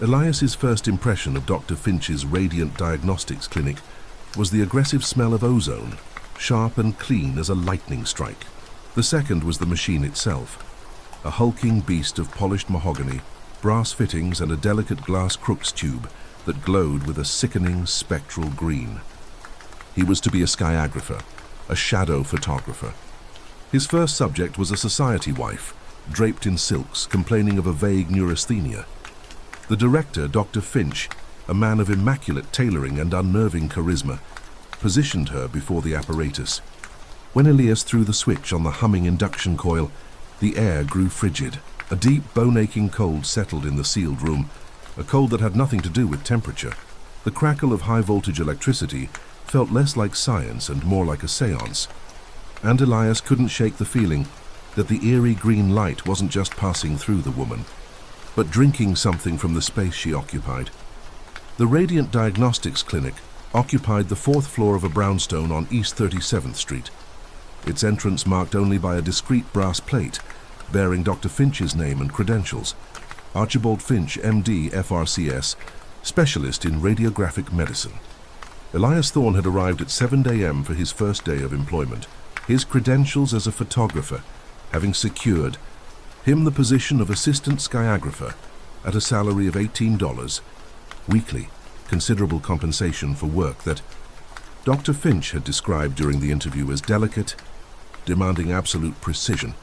Elias's first impression of Dr. Finch's radiant diagnostics clinic was the aggressive smell of ozone, sharp and clean as a lightning strike. The second was the machine itself, a hulking beast of polished mahogany, brass fittings and a delicate glass Crookes tube that glowed with a sickening spectral green. He was to be a skyographer, a shadow photographer. His first subject was a society wife, draped in silks, complaining of a vague neurasthenia. The director, Dr. Finch, a man of immaculate tailoring and unnerving charisma, positioned her before the apparatus. When Elias threw the switch on the humming induction coil, the air grew frigid. A deep, bone-aching cold settled in the sealed room, a cold that had nothing to do with temperature. The crackle of high-voltage electricity felt less like science and more like a séance. And Elias couldn't shake the feeling that the eerie green light wasn't just passing through the woman, but drinking something from the space she occupied. The Radiant Diagnostics Clinic occupied the fourth floor of a brownstone on East 37th Street, its entrance marked only by a discreet brass plate bearing Dr. Finch's name and credentials. Archibald Finch, MD, FRCS, specialist in radiographic medicine. Elias Thorne had arrived at 7 a.m. for his first day of employment, his credentials as a photographer having secured him the position of assistant skyographer at a salary of $18 weekly, considerable compensation for work that Dr. Finch had described during the interview as delicate, demanding absolute precision,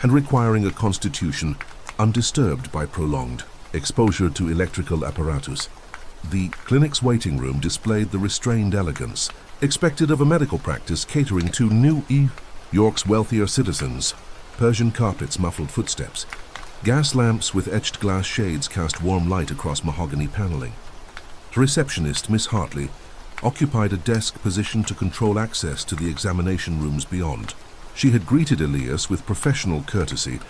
and requiring a constitution undisturbed by prolonged exposure to electrical apparatus. The clinic's waiting room displayed the restrained elegance expected of a medical practice catering to New York's wealthier citizens. Persian carpets muffled footsteps. Gas lamps with etched glass shades cast warm light across mahogany paneling. The receptionist, Miss Hartley, occupied a desk positioned to control access to the examination rooms beyond. She had greeted Elias with professional courtesy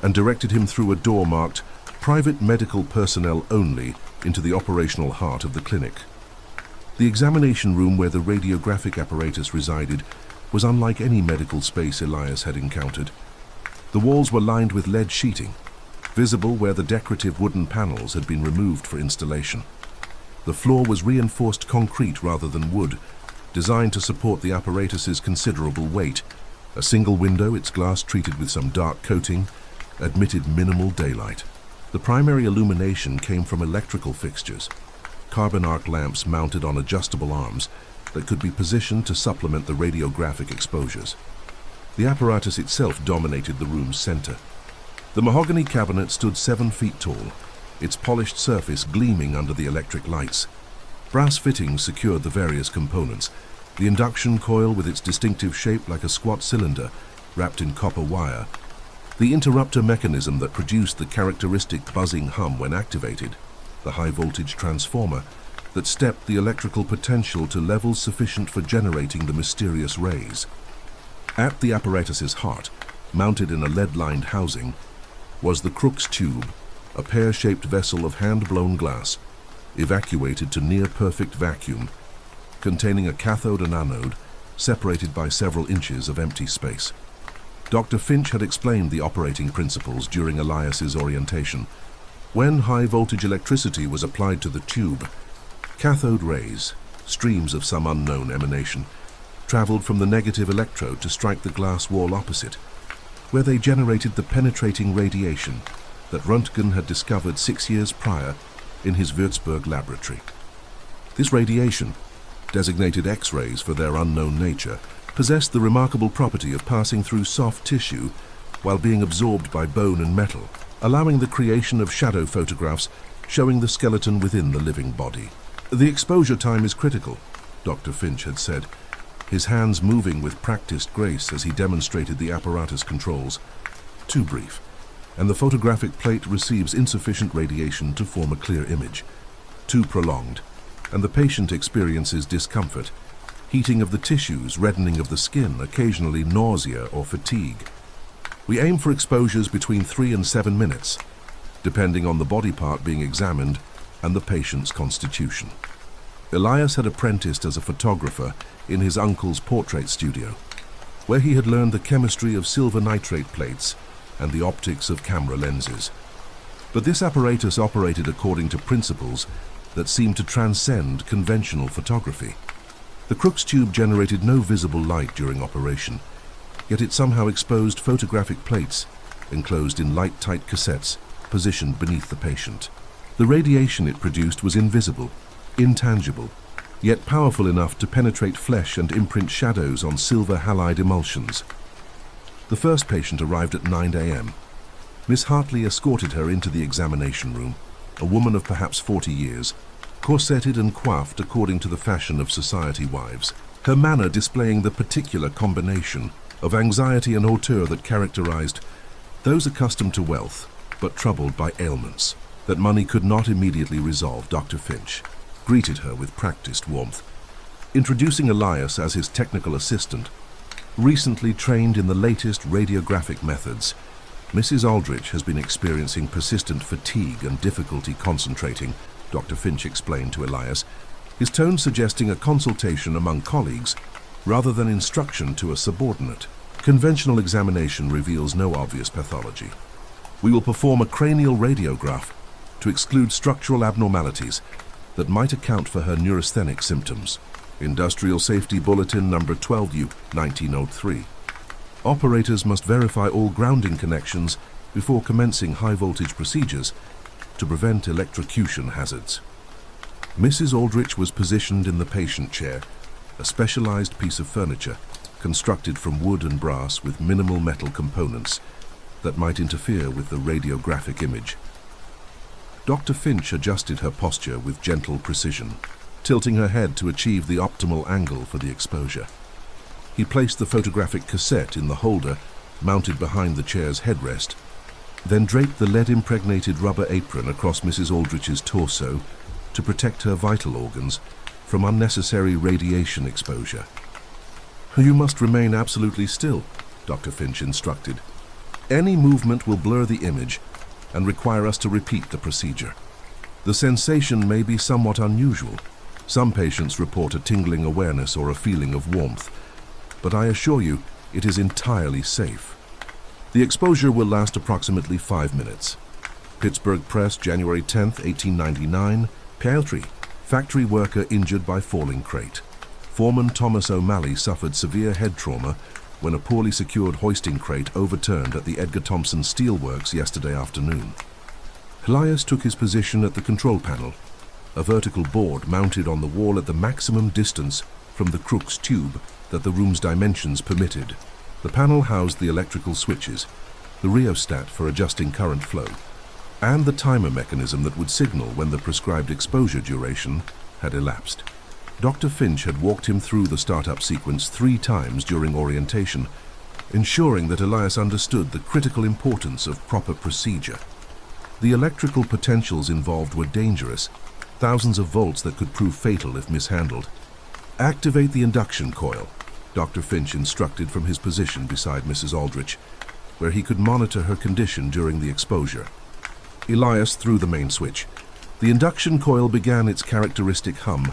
and directed him through a door marked "Private Medical Personnel Only" into the operational heart of the clinic. The examination room where the radiographic apparatus resided was unlike any medical space Elias had encountered. The walls were lined with lead sheeting, visible where the decorative wooden panels had been removed for installation. The floor was reinforced concrete rather than wood, designed to support the apparatus's considerable weight. A single window, its glass treated with some dark coating, admitted minimal daylight. The primary illumination came from electrical fixtures, carbon arc lamps mounted on adjustable arms that could be positioned to supplement the radiographic exposures. The apparatus itself dominated the room's center. The mahogany cabinet stood 7 feet tall, its polished surface gleaming under the electric lights. Brass fittings secured the various components. The induction coil with its distinctive shape like a squat cylinder wrapped in copper wire. The interrupter mechanism that produced the characteristic buzzing hum when activated. The high-voltage transformer that stepped the electrical potential to levels sufficient for generating the mysterious rays. At the apparatus's heart, mounted in a lead-lined housing, was the Crookes tube, a pear-shaped vessel of hand-blown glass, evacuated to near-perfect vacuum, containing a cathode and anode, separated by several inches of empty space. Dr. Finch had explained the operating principles during Elias's orientation. When high-voltage electricity was applied to the tube, cathode rays, streams of some unknown emanation, traveled from the negative electrode to strike the glass wall opposite, where they generated the penetrating radiation that Röntgen had discovered 6 years prior in his Würzburg laboratory. This radiation, designated X-rays for their unknown nature, possessed the remarkable property of passing through soft tissue while being absorbed by bone and metal, allowing the creation of shadow photographs showing the skeleton within the living body. The exposure time is critical, Dr. Finch had said, his hands moving with practiced grace as he demonstrated the apparatus controls. Too brief, and the photographic plate receives insufficient radiation to form a clear image. Too prolonged, and the patient experiences discomfort, heating of the tissues, reddening of the skin, occasionally nausea or fatigue. We aim for exposures between 3 and 7 minutes, depending on the body part being examined and the patient's constitution. Elias had apprenticed as a photographer in his uncle's portrait studio, where he had learned the chemistry of silver nitrate plates and the optics of camera lenses. But this apparatus operated according to principles that seemed to transcend conventional photography. The Crookes tube generated no visible light during operation, yet it somehow exposed photographic plates enclosed in light-tight cassettes positioned beneath the patient. The radiation it produced was invisible, intangible, yet powerful enough to penetrate flesh and imprint shadows on silver halide emulsions. The first patient arrived at 9 a.m. Miss Hartley escorted her into the examination room, a woman of perhaps 40 years, corseted and coiffed according to the fashion of society wives, her manner displaying the particular combination of anxiety and hauteur that characterized those accustomed to wealth but troubled by ailments that money could not immediately resolve. Dr. Finch greeted her with practiced warmth, introducing Elias as his technical assistant, recently trained in the latest radiographic methods. Mrs. Aldrich has been experiencing persistent fatigue and difficulty concentrating, Dr. Finch explained to Elias, his tone suggesting a consultation among colleagues rather than instruction to a subordinate. Conventional examination reveals no obvious pathology. We will perform a cranial radiograph to exclude structural abnormalities that might account for her neurasthenic symptoms. Industrial Safety Bulletin number 12U, 1903. Operators must verify all grounding connections before commencing high-voltage procedures to prevent electrocution hazards. Mrs. Aldrich was positioned in the patient chair, a specialized piece of furniture constructed from wood and brass with minimal metal components that might interfere with the radiographic image. Dr. Finch adjusted her posture with gentle precision, tilting her head to achieve the optimal angle for the exposure. He placed the photographic cassette in the holder mounted behind the chair's headrest, then draped the lead-impregnated rubber apron across Mrs. Aldrich's torso to protect her vital organs from unnecessary radiation exposure. "You must remain absolutely still," Dr. Finch instructed. "Any movement will blur the image and require us to repeat the procedure. The sensation may be somewhat unusual. Some patients report a tingling awareness or a feeling of warmth, but I assure you it is entirely safe. The exposure will last approximately 5 minutes. Pittsburgh Press, January 10, 1899. Peltry, factory worker injured by falling crate. Foreman Thomas O'Malley suffered severe head trauma when a poorly secured hoisting crate overturned at the Edgar Thompson Steelworks yesterday afternoon." Elias took his position at the control panel, a vertical board mounted on the wall at the maximum distance from the Crookes tube that the room's dimensions permitted. The panel housed the electrical switches, the rheostat for adjusting current flow, and the timer mechanism that would signal when the prescribed exposure duration had elapsed. Dr. Finch had walked him through the startup sequence 3 times during orientation, ensuring that Elias understood the critical importance of proper procedure. The electrical potentials involved were dangerous, thousands of volts that could prove fatal if mishandled. "Activate the induction coil," Dr. Finch instructed from his position beside Mrs. Aldrich, where he could monitor her condition during the exposure. Elias threw the main switch. The induction coil began its characteristic hum,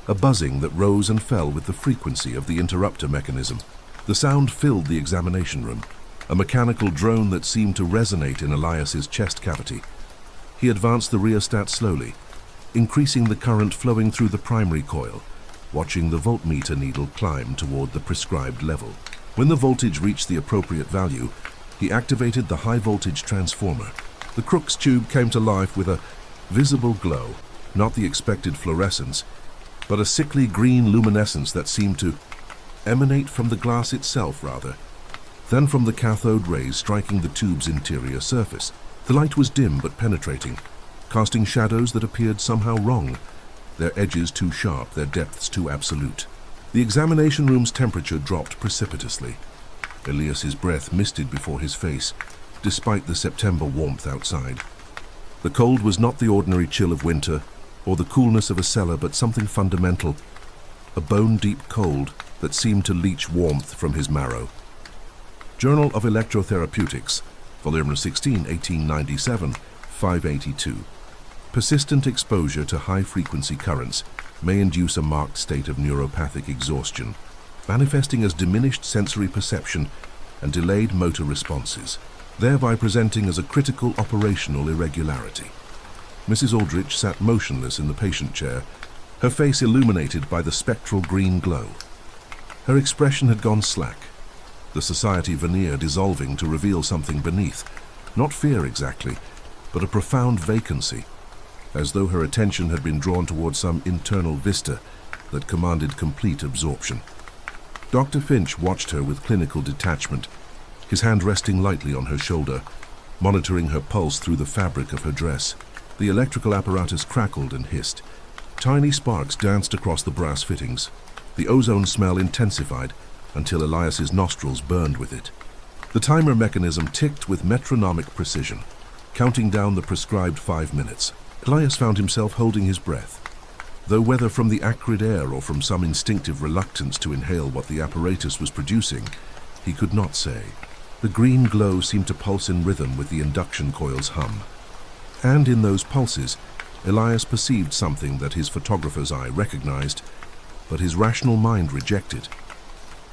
a buzzing that rose and fell with the frequency of the interrupter mechanism. The sound filled the examination room, a mechanical drone that seemed to resonate in Elias's chest cavity. He advanced the rheostat slowly, increasing the current flowing through the primary coil, watching the voltmeter needle climb toward the prescribed level. When the voltage reached the appropriate value, he activated the high-voltage transformer. The Crookes tube came to life with a visible glow, not the expected fluorescence, but a sickly green luminescence that seemed to emanate from the glass itself, rather, than from the cathode rays striking the tube's interior surface. The light was dim but penetrating, casting shadows that appeared somehow wrong, their edges too sharp, their depths too absolute. The examination room's temperature dropped precipitously. Elias's breath misted before his face, despite the September warmth outside. The cold was not the ordinary chill of winter or the coolness of a cellar, but something fundamental, a bone-deep cold that seemed to leach warmth from his marrow. Journal of Electrotherapeutics, Volume 16, 1897, 582. Persistent exposure to high-frequency currents may induce a marked state of neuropathic exhaustion, manifesting as diminished sensory perception and delayed motor responses. thereby presenting as a critical operational irregularity. Mrs. Aldrich sat motionless in the patient chair, her face illuminated by the spectral green glow. Her expression had gone slack, the society veneer dissolving to reveal something beneath, not fear exactly, but a profound vacancy, as though her attention had been drawn towards some internal vista that commanded complete absorption. Dr. Finch watched her with clinical detachment, his hand resting lightly on her shoulder, monitoring her pulse through the fabric of her dress. The electrical apparatus crackled and hissed. Tiny sparks danced across the brass fittings. The ozone smell intensified until Elias's nostrils burned with it. The timer mechanism ticked with metronomic precision, counting down the prescribed 5 minutes. Elias found himself holding his breath, though whether from the acrid air or from some instinctive reluctance to inhale what the apparatus was producing, he could not say. The green glow seemed to pulse in rhythm with the induction coil's hum. And in those pulses, Elias perceived something that his photographer's eye recognized, but his rational mind rejected.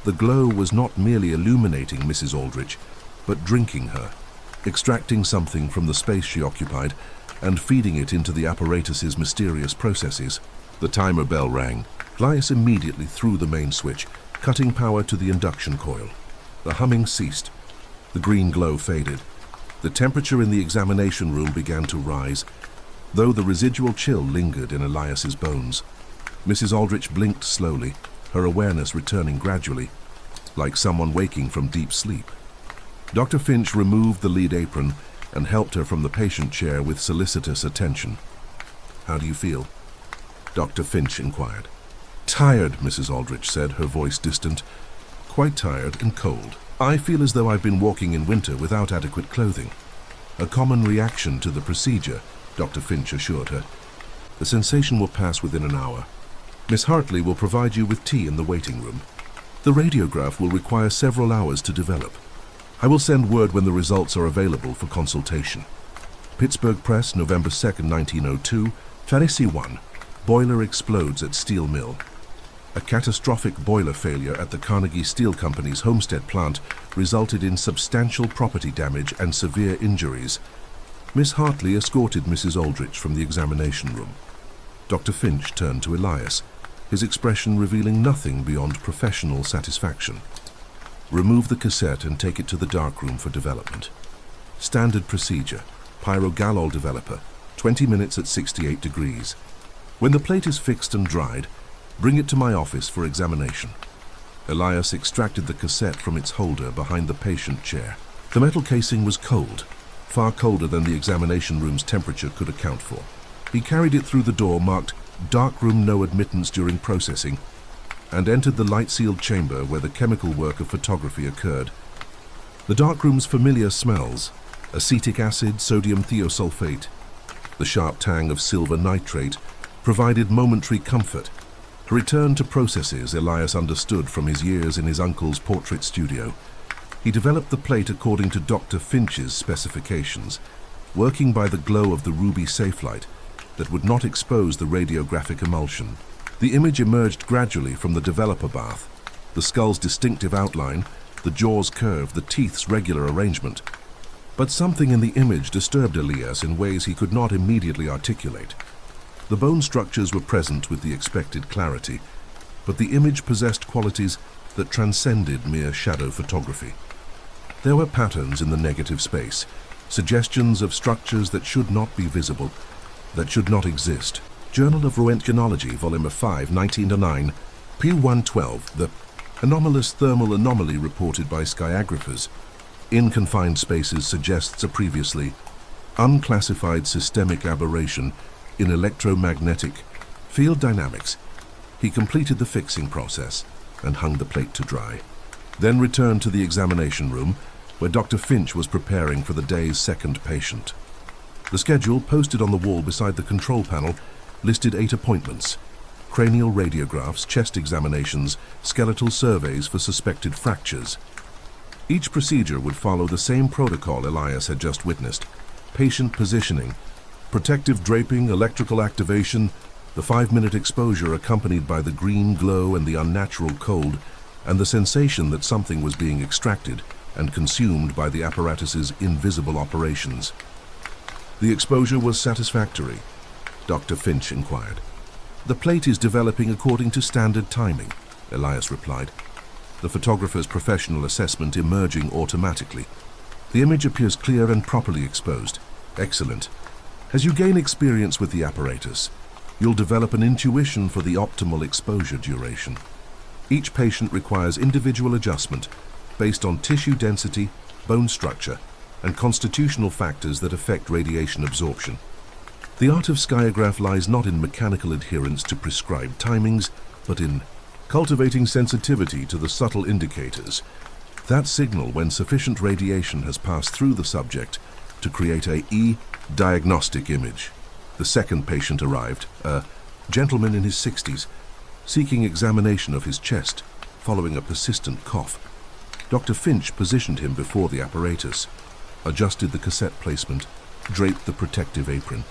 The glow was not merely illuminating Mrs. Aldrich, but drinking her, extracting something from the space she occupied and feeding it into the apparatus's mysterious processes. The timer bell rang. Elias immediately threw the main switch, cutting power to the induction coil. The humming ceased. The green glow faded. The temperature in the examination room began to rise, though the residual chill lingered in Elias's bones. Mrs. Aldrich blinked slowly, her awareness returning gradually, like someone waking from deep sleep. Dr. Finch removed the lead apron and helped her from the patient chair with solicitous attention. "How do you feel?" Dr. Finch inquired. "Tired," Mrs. Aldrich said, her voice distant. "Quite tired and cold. I feel as though I've been walking in winter without adequate clothing." "A common reaction to the procedure," Dr. Finch assured her. "The sensation will pass within an hour. Miss Hartley will provide you with tea in the waiting room. The radiograph will require several hours to develop. I will send word when the results are available for consultation." Pittsburgh Press, November 2, 1902, Pharisee 1. Boiler explodes at steel mill. A catastrophic boiler failure at the Carnegie Steel Company's Homestead plant resulted in substantial property damage and severe injuries. Miss Hartley escorted Mrs. Aldrich from the examination room. Dr. Finch turned to Elias, his expression revealing nothing beyond professional satisfaction. "Remove the cassette and take it to the darkroom for development. Standard procedure, pyrogallol developer, 20 minutes at 68 degrees. When the plate is fixed and dried, bring it to my office for examination." Elias extracted the cassette from its holder behind the patient chair. The metal casing was cold, far colder than the examination room's temperature could account for. He carried it through the door marked "Darkroom No Admittance During Processing" and entered the light-sealed chamber where the chemical work of photography occurred. The darkroom's familiar smells, acetic acid, sodium thiosulfate, the sharp tang of silver nitrate, provided momentary comfort. A return to processes Elias understood from his years in his uncle's portrait studio. He developed the plate according to Dr. Finch's specifications, working by the glow of the ruby safelight that would not expose the radiographic emulsion. The image emerged gradually from the developer bath, the skull's distinctive outline, the jaw's curve, the teeth's regular arrangement. But something in the image disturbed Elias in ways he could not immediately articulate. The bone structures were present with the expected clarity, but the image possessed qualities that transcended mere shadow photography. There were patterns in the negative space, suggestions of structures that should not be visible, that should not exist. Journal of Röntgenology, Volume 5, 1909, P112, the anomalous thermal anomaly reported by skyagraphers in confined spaces suggests a previously unclassified systemic aberration in electromagnetic field dynamics. He completed the fixing process and hung the plate to dry, then returned to the examination room where Dr. Finch was preparing for the day's second patient. The schedule posted on the wall beside the control panel listed 8 appointments: cranial radiographs, chest examinations, skeletal surveys for suspected fractures. Each procedure would follow the same protocol Elias had just witnessed: patient positioning, protective draping, electrical activation, the 5-minute exposure accompanied by the green glow and the unnatural cold, and the sensation that something was being extracted and consumed by the apparatus's invisible operations. The exposure was satisfactory, Dr. Finch inquired. The plate is developing according to standard timing, Elias replied, the photographer's professional assessment emerging automatically. The image appears clear and properly exposed. Excellent. As you gain experience with the apparatus, you'll develop an intuition for the optimal exposure duration. Each patient requires individual adjustment based on tissue density, bone structure, and constitutional factors that affect radiation absorption. The art of skiograph lies not in mechanical adherence to prescribed timings, but in cultivating sensitivity to the subtle indicators that signal when sufficient radiation has passed through the subject to create a diagnostic image. The second patient arrived, a gentleman in his 60s, seeking examination of his chest following a persistent cough. Dr. Finch positioned him before the apparatus, adjusted the cassette placement, draped the protective apron.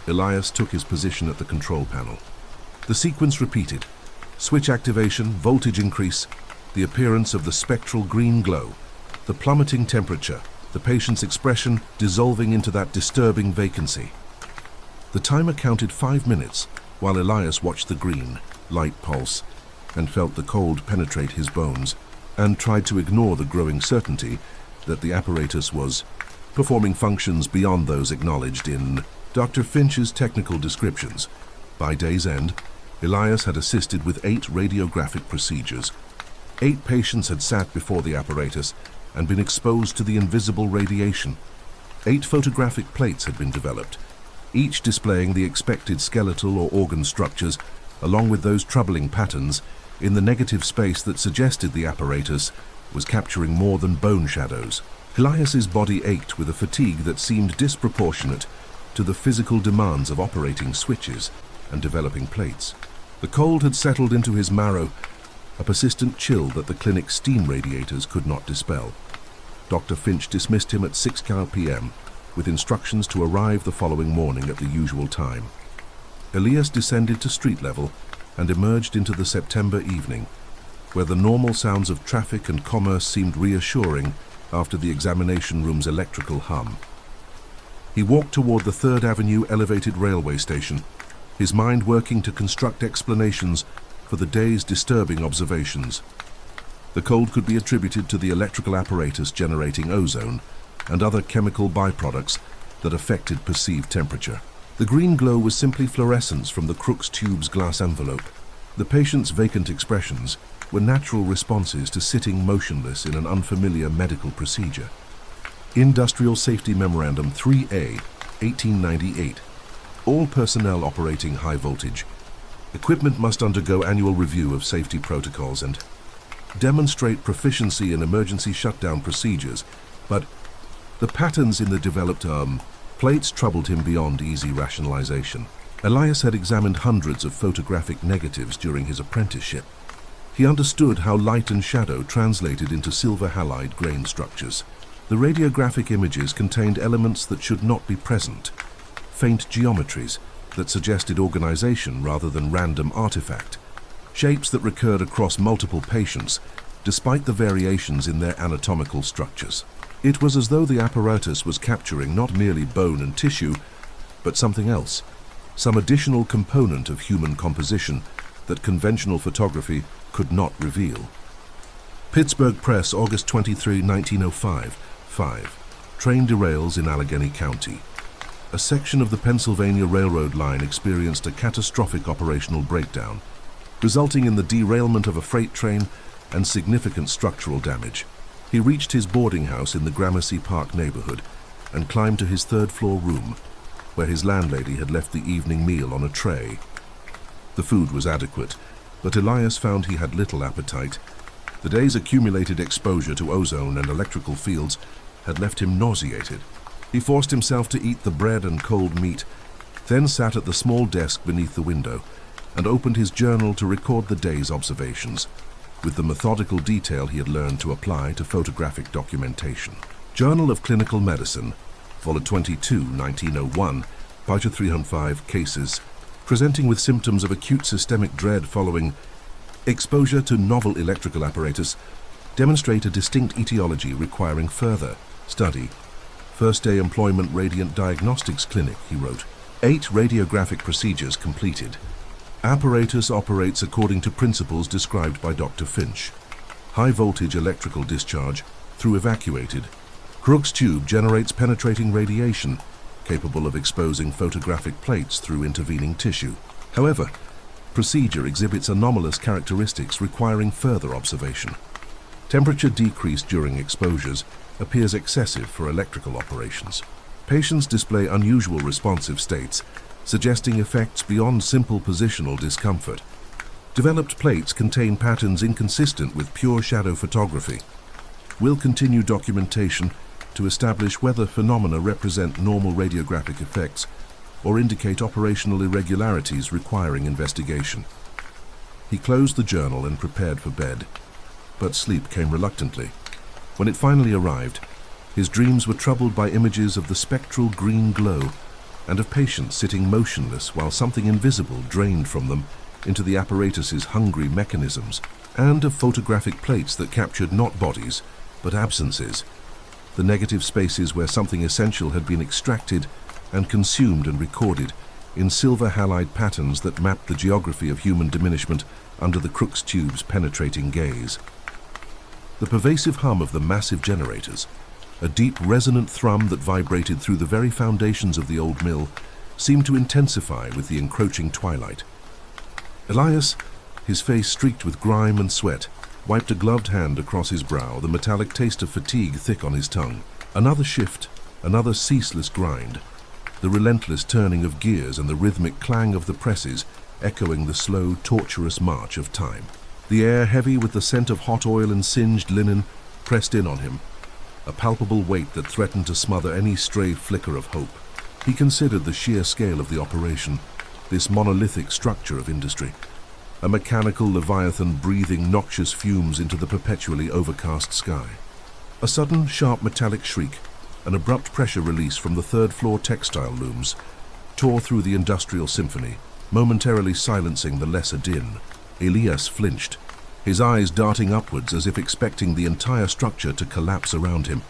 Elias took his position at the control panel. The sequence repeated. Switch activation, voltage increase, the appearance of the spectral green glow, the plummeting temperature, the patient's expression dissolving into that disturbing vacancy. The timer counted 5 minutes while Elias watched the green, light pulse and felt the cold penetrate his bones and tried to ignore the growing certainty that the apparatus was performing functions beyond those acknowledged in Dr. Finch's technical descriptions. By day's end, Elias had assisted with 8 radiographic procedures. 8 patients had sat before the apparatus and been exposed to the invisible radiation. 8 photographic plates had been developed, each displaying the expected skeletal or organ structures, along with those troubling patterns in the negative space that suggested the apparatus was capturing more than bone shadows. Elias's body ached with a fatigue that seemed disproportionate to the physical demands of operating switches and developing plates. The cold had settled into his marrow, a persistent chill that the clinic's steam radiators could not dispel. Dr. Finch dismissed him at 6 p.m. with instructions to arrive the following morning at the usual time. Elias descended to street level and emerged into the September evening, where the normal sounds of traffic and commerce seemed reassuring after the examination room's electrical hum. He walked toward the 3rd Avenue elevated railway station, his mind working to construct explanations for the day's disturbing observations. The cold could be attributed to the electrical apparatus generating ozone and other chemical byproducts that affected perceived temperature. The green glow was simply fluorescence from the Crookes tube's glass envelope. The patient's vacant expressions were natural responses to sitting motionless in an unfamiliar medical procedure. Industrial Safety Memorandum 3A, 1898. All personnel operating high voltage equipment must undergo annual review of safety protocols and demonstrate proficiency in emergency shutdown procedures, but the patterns in the developed plates troubled him beyond easy rationalization. Elias had examined hundreds of photographic negatives during his apprenticeship. He understood how light and shadow translated into silver halide grain structures. The radiographic images contained elements that should not be present, faint geometries that suggested organization rather than random artifact, shapes that recurred across multiple patients despite the variations in their anatomical structures. It was as though the apparatus was capturing not merely bone and tissue, but something else, some additional component of human composition that conventional photography could not reveal. Pittsburgh Press, August 23, 1905. 5. Train derails in Allegheny County. A section of the Pennsylvania Railroad line experienced a catastrophic operational breakdown, resulting in the derailment of a freight train and significant structural damage. He reached his boarding house in the Gramercy Park neighborhood and climbed to his 3rd-floor room, where his landlady had left the evening meal on a tray. The food was adequate, but Elias found he had little appetite. The day's accumulated exposure to ozone and electrical fields had left him nauseated. He forced himself to eat the bread and cold meat, then sat at the small desk beneath the window and opened his journal to record the day's observations, with the methodical detail he had learned to apply to photographic documentation. Journal of Clinical Medicine, Vol. 22, 1901, page 305, cases presenting with symptoms of acute systemic dread following exposure to novel electrical apparatus demonstrate a distinct etiology requiring further study. First day employment Radiant Diagnostics Clinic, he wrote. 8 radiographic procedures completed. Apparatus operates according to principles described by Dr. Finch. High voltage electrical discharge through evacuated. Crookes tube generates penetrating radiation capable of exposing photographic plates through intervening tissue. However, procedure exhibits anomalous characteristics requiring further observation. Temperature decreased during exposures appears excessive for electrical operations. Patients display unusual responsive states, suggesting effects beyond simple positional discomfort. Developed plates contain patterns inconsistent with pure shadow photography. Will continue documentation to establish whether phenomena represent normal radiographic effects or indicate operational irregularities requiring investigation. He closed the journal and prepared for bed, but sleep came reluctantly. When it finally arrived, his dreams were troubled by images of the spectral green glow and of patients sitting motionless while something invisible drained from them into the apparatus's hungry mechanisms, and of photographic plates that captured not bodies, but absences, the negative spaces where something essential had been extracted and consumed and recorded in silver halide patterns that mapped the geography of human diminishment under the Crookes tube's penetrating gaze. The pervasive hum of the massive generators, a deep resonant thrum that vibrated through the very foundations of the old mill, seemed to intensify with the encroaching twilight. Elias, his face streaked with grime and sweat, wiped a gloved hand across his brow, the metallic taste of fatigue thick on his tongue. Another shift, another ceaseless grind, the relentless turning of gears and the rhythmic clang of the presses echoing the slow, tortuous march of time. The air heavy with the scent of hot oil and singed linen pressed in on him, a palpable weight that threatened to smother any stray flicker of hope. He considered the sheer scale of the operation, this monolithic structure of industry, a mechanical leviathan breathing noxious fumes into the perpetually overcast sky. A sudden, sharp metallic shriek, an abrupt pressure release from the third-floor textile looms, tore through the industrial symphony, momentarily silencing the lesser din. Elias flinched, his eyes darting upwards as if expecting the entire structure to collapse around him.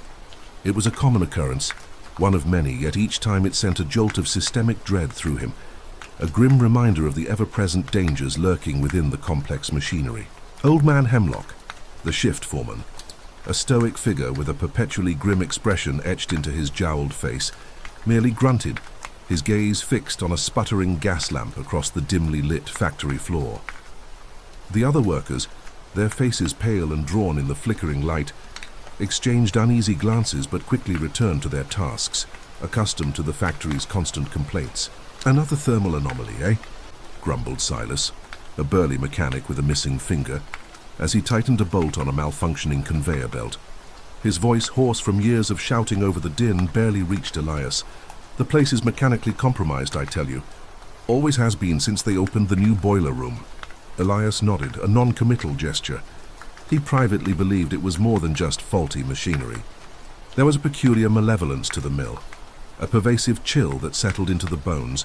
It was a common occurrence, one of many, yet each time it sent a jolt of systemic dread through him, a grim reminder of the ever-present dangers lurking within the complex machinery. Old Man Hemlock, the shift foreman, a stoic figure with a perpetually grim expression etched into his jowled face, merely grunted, his gaze fixed on a sputtering gas lamp across the dimly lit factory floor. The other workers, their faces pale and drawn in the flickering light, exchanged uneasy glances but quickly returned to their tasks, accustomed to the factory's constant complaints. "Another thermal anomaly, eh?" grumbled Silas, a burly mechanic with a missing finger, as he tightened a bolt on a malfunctioning conveyor belt. His voice, hoarse from years of shouting over the din, barely reached Elias. "The place is mechanically compromised, I tell you. Always has been since they opened the new boiler room." Elias nodded, a non-committal gesture. He privately believed it was more than just faulty machinery. There was a peculiar malevolence to the mill, a pervasive chill that settled into the bones,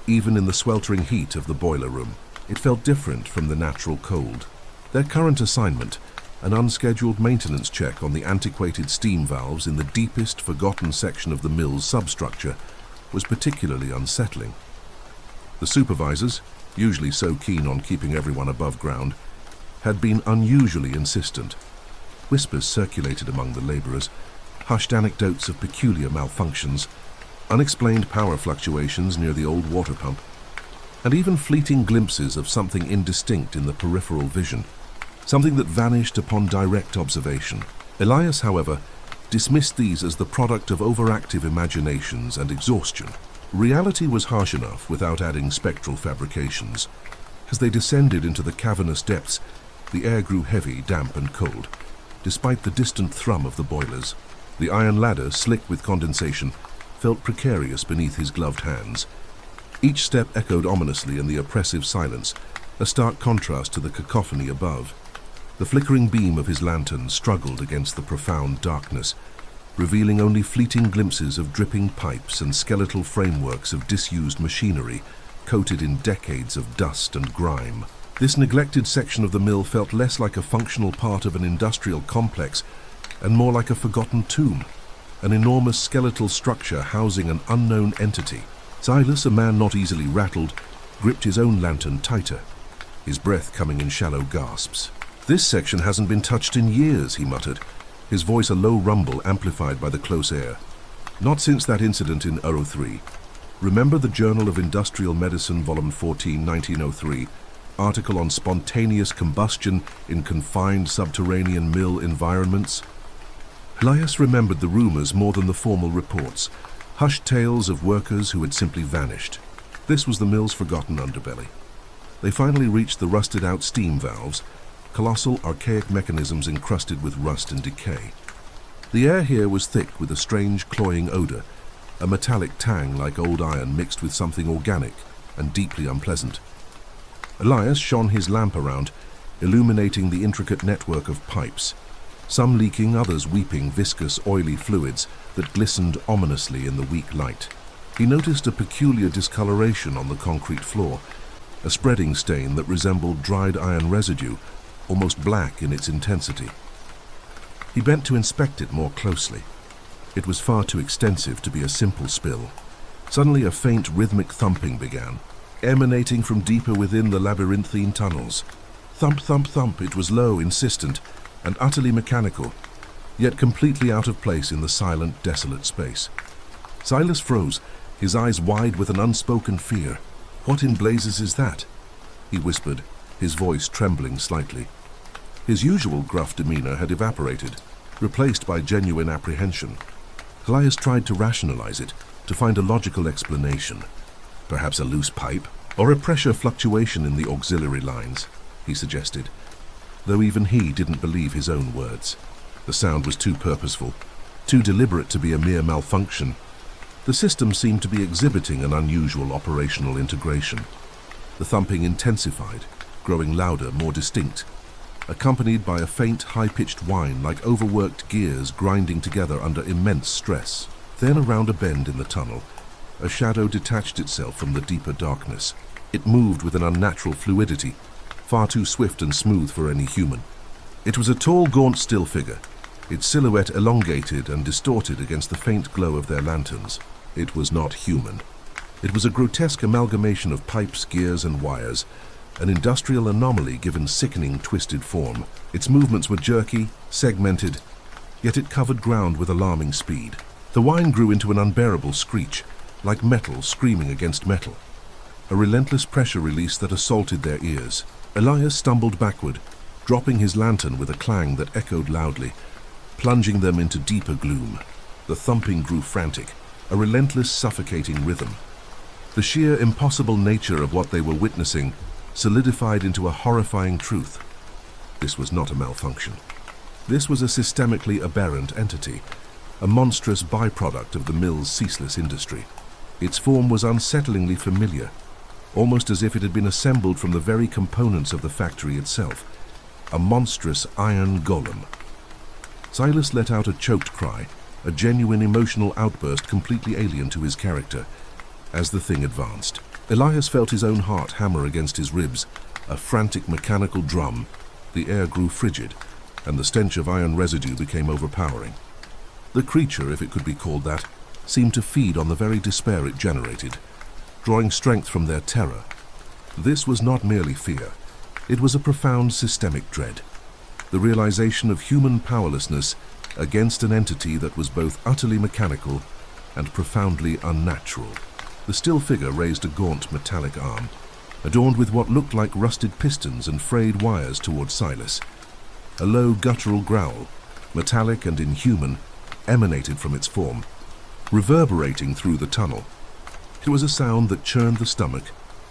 even in the sweltering heat of the boiler room. It felt different from the natural cold. Their current assignment, an unscheduled maintenance check on the antiquated steam valves in the deepest, forgotten section of the mill's substructure, was particularly unsettling. The supervisors, usually so keen on keeping everyone above ground, had been unusually insistent. Whispers circulated among the laborers, hushed anecdotes of peculiar malfunctions, unexplained power fluctuations near the old water pump, and even fleeting glimpses of something indistinct in the peripheral vision, something that vanished upon direct observation. Elias, however, dismissed these as the product of overactive imaginations and exhaustion. Reality was harsh enough without adding spectral fabrications. As they descended into the cavernous depths, the air grew heavy, damp and cold, despite the distant thrum of the boilers. The iron ladder, slick with condensation, felt precarious beneath his gloved hands. Each step echoed ominously in the oppressive silence, a stark contrast to the cacophony above. The flickering beam of his lantern struggled against the profound darkness, revealing only fleeting glimpses of dripping pipes and skeletal frameworks of disused machinery, coated in decades of dust and grime. This neglected section of the mill felt less like a functional part of an industrial complex and more like a forgotten tomb, an enormous skeletal structure housing an unknown entity. Silas, a man not easily rattled, gripped his own lantern tighter, his breath coming in shallow gasps. "This section hasn't been touched in years," he muttered, his voice a low rumble amplified by the close air. "Not since that incident in 03. Remember the Journal of Industrial Medicine, Volume 14, 1903, article on spontaneous combustion in confined subterranean mill environments?" Elias remembered the rumors more than the formal reports, hushed tales of workers who had simply vanished. This was the mill's forgotten underbelly. They finally reached the rusted-out steam valves, colossal archaic mechanisms encrusted with rust and decay. The air here was thick with a strange cloying odor, a metallic tang like old iron mixed with something organic and deeply unpleasant. Elias shone his lamp around, illuminating the intricate network of pipes, some leaking, others weeping viscous, oily fluids that glistened ominously in the weak light. He noticed a peculiar discoloration on the concrete floor, a spreading stain that resembled dried iron residue, almost black in its intensity. He bent to inspect it more closely. It was far too extensive to be a simple spill. Suddenly a faint rhythmic thumping began, emanating from deeper within the labyrinthine tunnels. Thump, thump, thump. It was low, insistent, and utterly mechanical, yet completely out of place in the silent, desolate space. Silas froze, his eyes wide with an unspoken fear. "What in blazes is that?" he whispered, his voice trembling slightly. His usual gruff demeanor had evaporated, replaced by genuine apprehension. Elias tried to rationalize it, to find a logical explanation. Perhaps a loose pipe, or a pressure fluctuation in the auxiliary lines, he suggested, though even he didn't believe his own words. The sound was too purposeful, too deliberate to be a mere malfunction. The system seemed to be exhibiting an unusual operational integration. The thumping intensified, growing louder, more distinct, accompanied by a faint, high-pitched whine like overworked gears grinding together under immense stress. Then around a bend in the tunnel, a shadow detached itself from the deeper darkness. It moved with an unnatural fluidity, far too swift and smooth for any human. It was a tall, gaunt, still figure, its silhouette elongated and distorted against the faint glow of their lanterns. It was not human. It was a grotesque amalgamation of pipes, gears, and wires, an industrial anomaly given sickening, twisted form. Its movements were jerky, segmented, yet it covered ground with alarming speed. The whine grew into an unbearable screech, like metal screaming against metal, a relentless pressure release that assaulted their ears. Elias stumbled backward, dropping his lantern with a clang that echoed loudly, plunging them into deeper gloom. The thumping grew frantic, a relentless, suffocating rhythm. The sheer impossible nature of what they were witnessing solidified into a horrifying truth. This was not a malfunction. This was a systemically aberrant entity, a monstrous byproduct of the mill's ceaseless industry. Its form was unsettlingly familiar, almost as if it had been assembled from the very components of the factory itself, a monstrous iron golem. Silas let out a choked cry, a genuine emotional outburst completely alien to his character, as the thing advanced. Elias felt his own heart hammer against his ribs, a frantic mechanical drum. The air grew frigid, and the stench of iron residue became overpowering. The creature, if it could be called that, seemed to feed on the very despair it generated, drawing strength from their terror. This was not merely fear. It was a profound systemic dread, the realization of human powerlessness against an entity that was both utterly mechanical and profoundly unnatural. The still figure raised a gaunt metallic arm, adorned with what looked like rusted pistons and frayed wires toward Silas. A low guttural growl, metallic and inhuman, emanated from its form, reverberating through the tunnel. It was a sound that churned the stomach,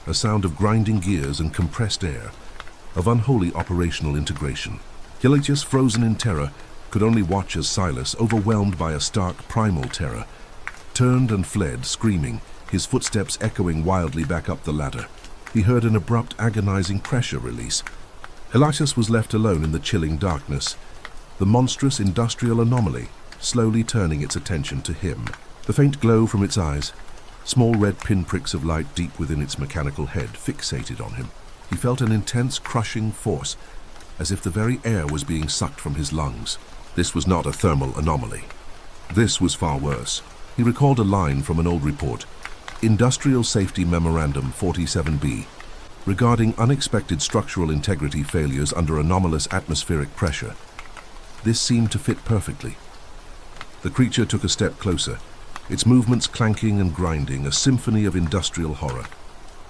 a sound of grinding gears and compressed air, of unholy operational integration. Elias, frozen in terror, could only watch as Silas, overwhelmed by a stark primal terror, turned and fled, screaming, his footsteps echoing wildly back up the ladder. He heard an abrupt, agonizing pressure release. Elias was left alone in the chilling darkness, the monstrous industrial anomaly slowly turning its attention to him. The faint glow from its eyes, small red pinpricks of light deep within its mechanical head, fixated on him. He felt an intense, crushing force, as if the very air was being sucked from his lungs. This was not a thermal anomaly. This was far worse. He recalled a line from an old report, Industrial Safety Memorandum 47B, regarding unexpected structural integrity failures under anomalous atmospheric pressure. This seemed to fit perfectly. The creature took a step closer, its movements clanking and grinding, a symphony of industrial horror.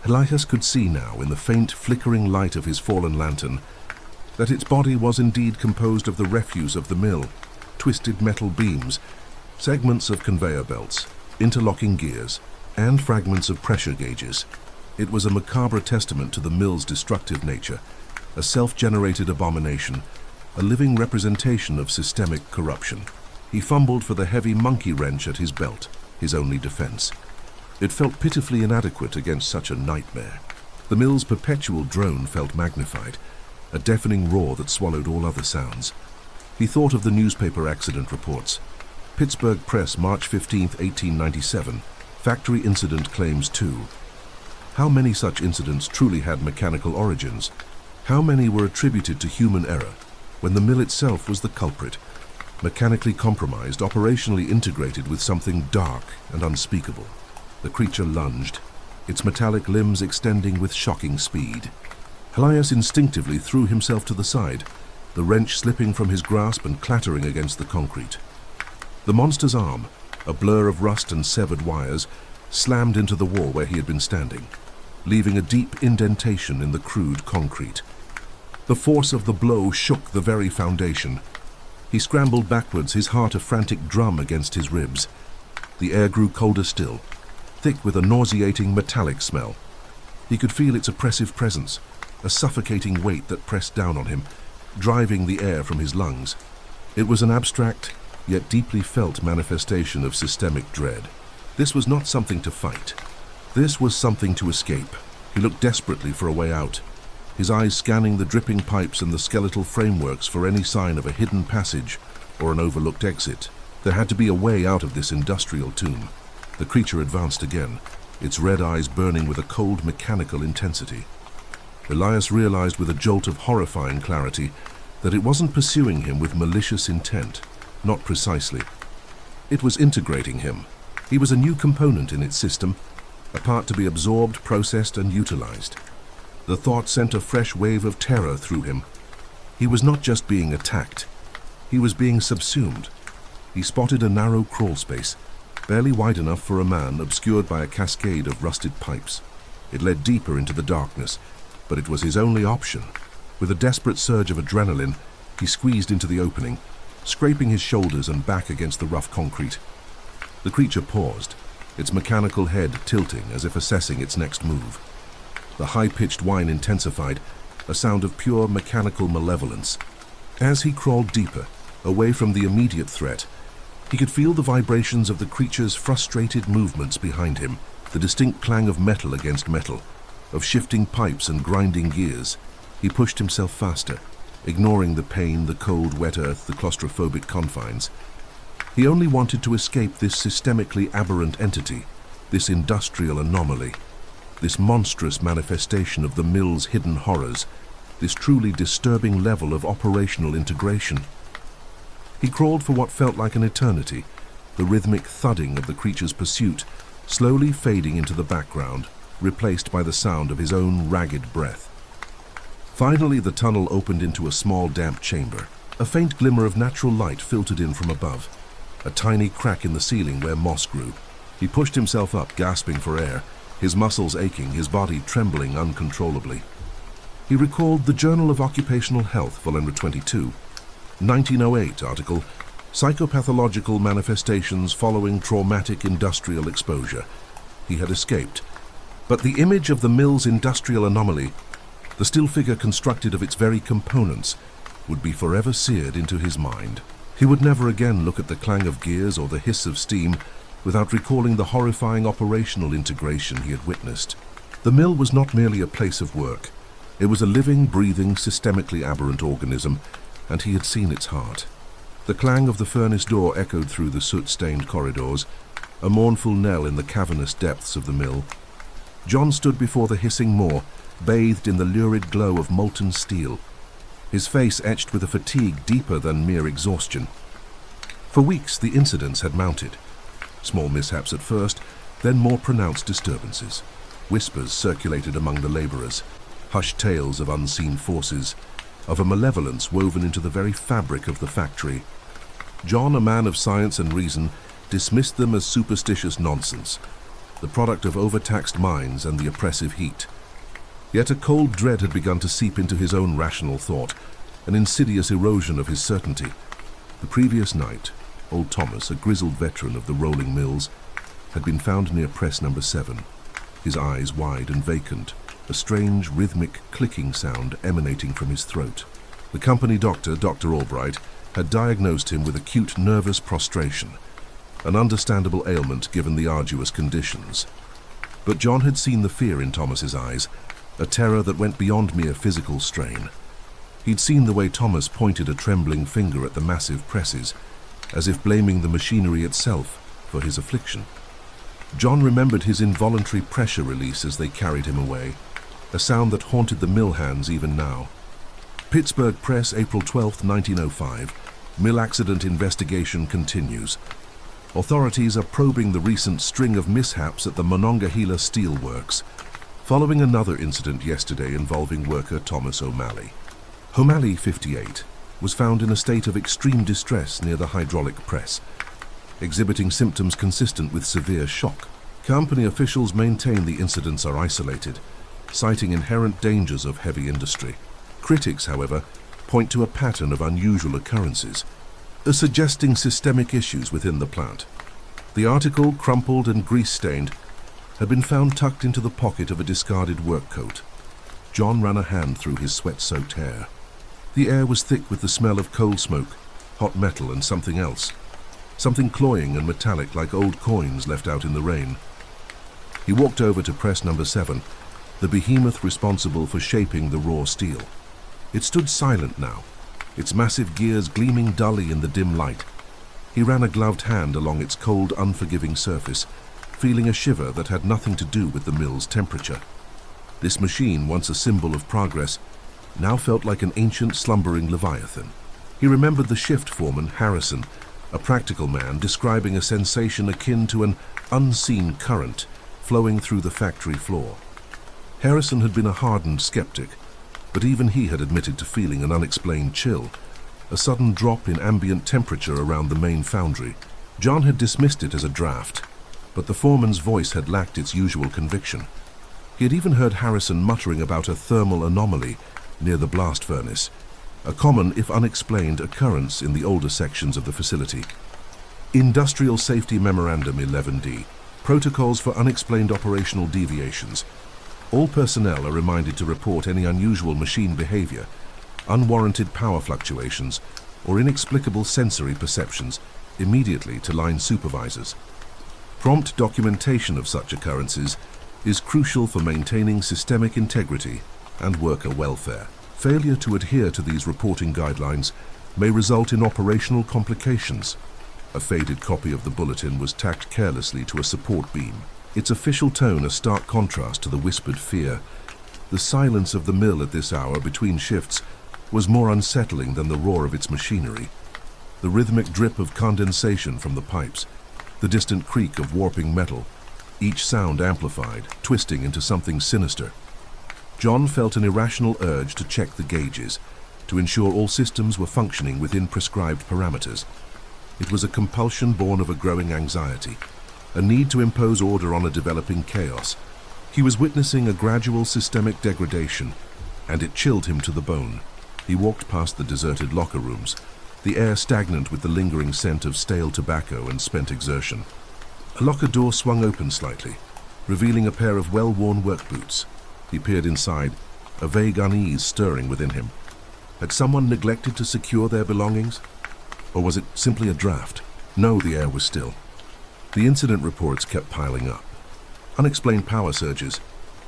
Elias could see now, in the faint, flickering light of his fallen lantern, that its body was indeed composed of the refuse of the mill, twisted metal beams, segments of conveyor belts, interlocking gears, and fragments of pressure gauges. It was a macabre testament to the mill's destructive nature, a self-generated abomination, a living representation of systemic corruption. He fumbled for the heavy monkey wrench at his belt, his only defense. It felt pitifully inadequate against such a nightmare. The mill's perpetual drone felt magnified, a deafening roar that swallowed all other sounds. He thought of the newspaper accident reports. Pittsburgh Press, March 15, 1897. Factory incident claims 2. How many such incidents truly had mechanical origins? How many were attributed to human error, when the mill itself was the culprit, mechanically compromised, operationally integrated with something dark and unspeakable? The creature lunged, its metallic limbs extending with shocking speed. Elias instinctively threw himself to the side, the wrench slipping from his grasp and clattering against the concrete. The monster's arm, a blur of rust and severed wires, slammed into the wall where he had been standing, leaving a deep indentation in the crude concrete. The force of the blow shook the very foundation. He scrambled backwards, his heart a frantic drum against his ribs. The air grew colder still, thick with a nauseating metallic smell. He could feel its oppressive presence, a suffocating weight that pressed down on him, driving the air from his lungs. It was an abstract, yet deeply felt manifestation of systemic dread. This was not something to fight. This was something to escape. He looked desperately for a way out, his eyes scanning the dripping pipes and the skeletal frameworks for any sign of a hidden passage or an overlooked exit. There had to be a way out of this industrial tomb. The creature advanced again, its red eyes burning with a cold mechanical intensity. Elias realized with a jolt of horrifying clarity that it wasn't pursuing him with malicious intent, not precisely. It was integrating him. He was a new component in its system, a part to be absorbed, processed, and utilized. The thought sent a fresh wave of terror through him. He was not just being attacked, he was being subsumed. He spotted a narrow crawl space, barely wide enough for a man, obscured by a cascade of rusted pipes. It led deeper into the darkness, but it was his only option. With a desperate surge of adrenaline, he squeezed into the opening, scraping his shoulders and back against the rough concrete. The creature paused, its mechanical head tilting as if assessing its next move. The high-pitched whine intensified, a sound of pure mechanical malevolence. As he crawled deeper, away from the immediate threat, he could feel the vibrations of the creature's frustrated movements behind him, the distinct clang of metal against metal, of shifting pipes and grinding gears. He pushed himself faster, ignoring the pain, the cold, wet earth, the claustrophobic confines. He only wanted to escape this systemically aberrant entity, this industrial anomaly, this monstrous manifestation of the mill's hidden horrors, this truly disturbing level of operational integration. He crawled for what felt like an eternity, the rhythmic thudding of the creature's pursuit slowly fading into the background, replaced by the sound of his own ragged breath. Finally, the tunnel opened into a small, damp chamber. A faint glimmer of natural light filtered in from above, a tiny crack in the ceiling where moss grew. He pushed himself up, gasping for air, his muscles aching, his body trembling uncontrollably. He recalled the Journal of Occupational Health, Volume 22, 1908 article, Psychopathological Manifestations Following Traumatic Industrial Exposure. He had escaped. But the image of the mill's industrial anomaly, the still figure constructed of its very components, would be forever seared into his mind. He would never again look at the clang of gears or the hiss of steam without recalling the horrifying operational integration he had witnessed. The mill was not merely a place of work. It was a living, breathing, systemically aberrant organism, and he had seen its heart. The clang of the furnace door echoed through the soot-stained corridors, a mournful knell in the cavernous depths of the mill. John stood before the hissing maw, bathed in the lurid glow of molten steel, his face etched with a fatigue deeper than mere exhaustion. For weeks the incidents had mounted. Small mishaps at first, then more pronounced disturbances. Whispers circulated among the laborers, hushed tales of unseen forces, of a malevolence woven into the very fabric of the factory. John, a man of science and reason, dismissed them as superstitious nonsense, the product of overtaxed minds and the oppressive heat. Yet a cold dread had begun to seep into his own rational thought, an insidious erosion of his certainty. The previous night, old Thomas, a grizzled veteran of the rolling mills, had been found near press number 7, his eyes wide and vacant, a strange rhythmic clicking sound emanating from his throat. The company doctor, Dr. Albright, had diagnosed him with acute nervous prostration, an understandable ailment given the arduous conditions. But John had seen the fear in Thomas's eyes, a terror that went beyond mere physical strain. He'd seen the way Thomas pointed a trembling finger at the massive presses, as if blaming the machinery itself for his affliction. John remembered his involuntary pressure release as they carried him away, a sound that haunted the mill hands even now. Pittsburgh Press, April 12, 1905. Mill accident investigation continues. Authorities are probing the recent string of mishaps at the Monongahela Steel Works, following another incident yesterday involving worker Thomas O'Malley. O'Malley, 58, was found in a state of extreme distress near the hydraulic press, exhibiting symptoms consistent with severe shock. Company officials maintain the incidents are isolated, citing inherent dangers of heavy industry. Critics, however, point to a pattern of unusual occurrences, suggesting systemic issues within the plant. The article, crumpled and grease-stained, had been found tucked into the pocket of a discarded work coat. John ran a hand through his sweat-soaked hair. The air was thick with the smell of coal smoke, hot metal and something else, something cloying and metallic like old coins left out in the rain. He walked over to press number 7, the behemoth responsible for shaping the raw steel. It stood silent now, its massive gears gleaming dully in the dim light. He ran a gloved hand along its cold, unforgiving surface, feeling a shiver that had nothing to do with the mill's temperature. This machine, once a symbol of progress, now felt like an ancient, slumbering leviathan. He remembered the shift foreman, Harrison, a practical man, describing a sensation akin to an unseen current flowing through the factory floor. Harrison had been a hardened skeptic, but even he had admitted to feeling an unexplained chill, a sudden drop in ambient temperature around the main foundry. John had dismissed it as a draft, but the foreman's voice had lacked its usual conviction. He had even heard Harrison muttering about a thermal anomaly near the blast furnace, a common, if unexplained, occurrence in the older sections of the facility. Industrial Safety Memorandum 11D, Protocols for Unexplained Operational Deviations. All personnel are reminded to report any unusual machine behavior, unwarranted power fluctuations, or inexplicable sensory perceptions immediately to line supervisors. Prompt documentation of such occurrences is crucial for maintaining systemic integrity and worker welfare. Failure to adhere to these reporting guidelines may result in operational complications. A faded copy of the bulletin was tacked carelessly to a support beam, its official tone a stark contrast to the whispered fear. The silence of the mill at this hour between shifts was more unsettling than the roar of its machinery. The rhythmic drip of condensation from the pipes, the distant creak of warping metal, each sound amplified, twisting into something sinister. John felt an irrational urge to check the gauges, to ensure all systems were functioning within prescribed parameters. It was a compulsion born of a growing anxiety, a need to impose order on a developing chaos. He was witnessing a gradual systemic degradation, and it chilled him to the bone. He walked past the deserted locker rooms, the air stagnant with the lingering scent of stale tobacco and spent exertion. A locker door swung open slightly, revealing a pair of well-worn work boots. He peered inside, a vague unease stirring within him. Had someone neglected to secure their belongings? Or was it simply a draft? No, the air was still. The incident reports kept piling up. Unexplained power surges,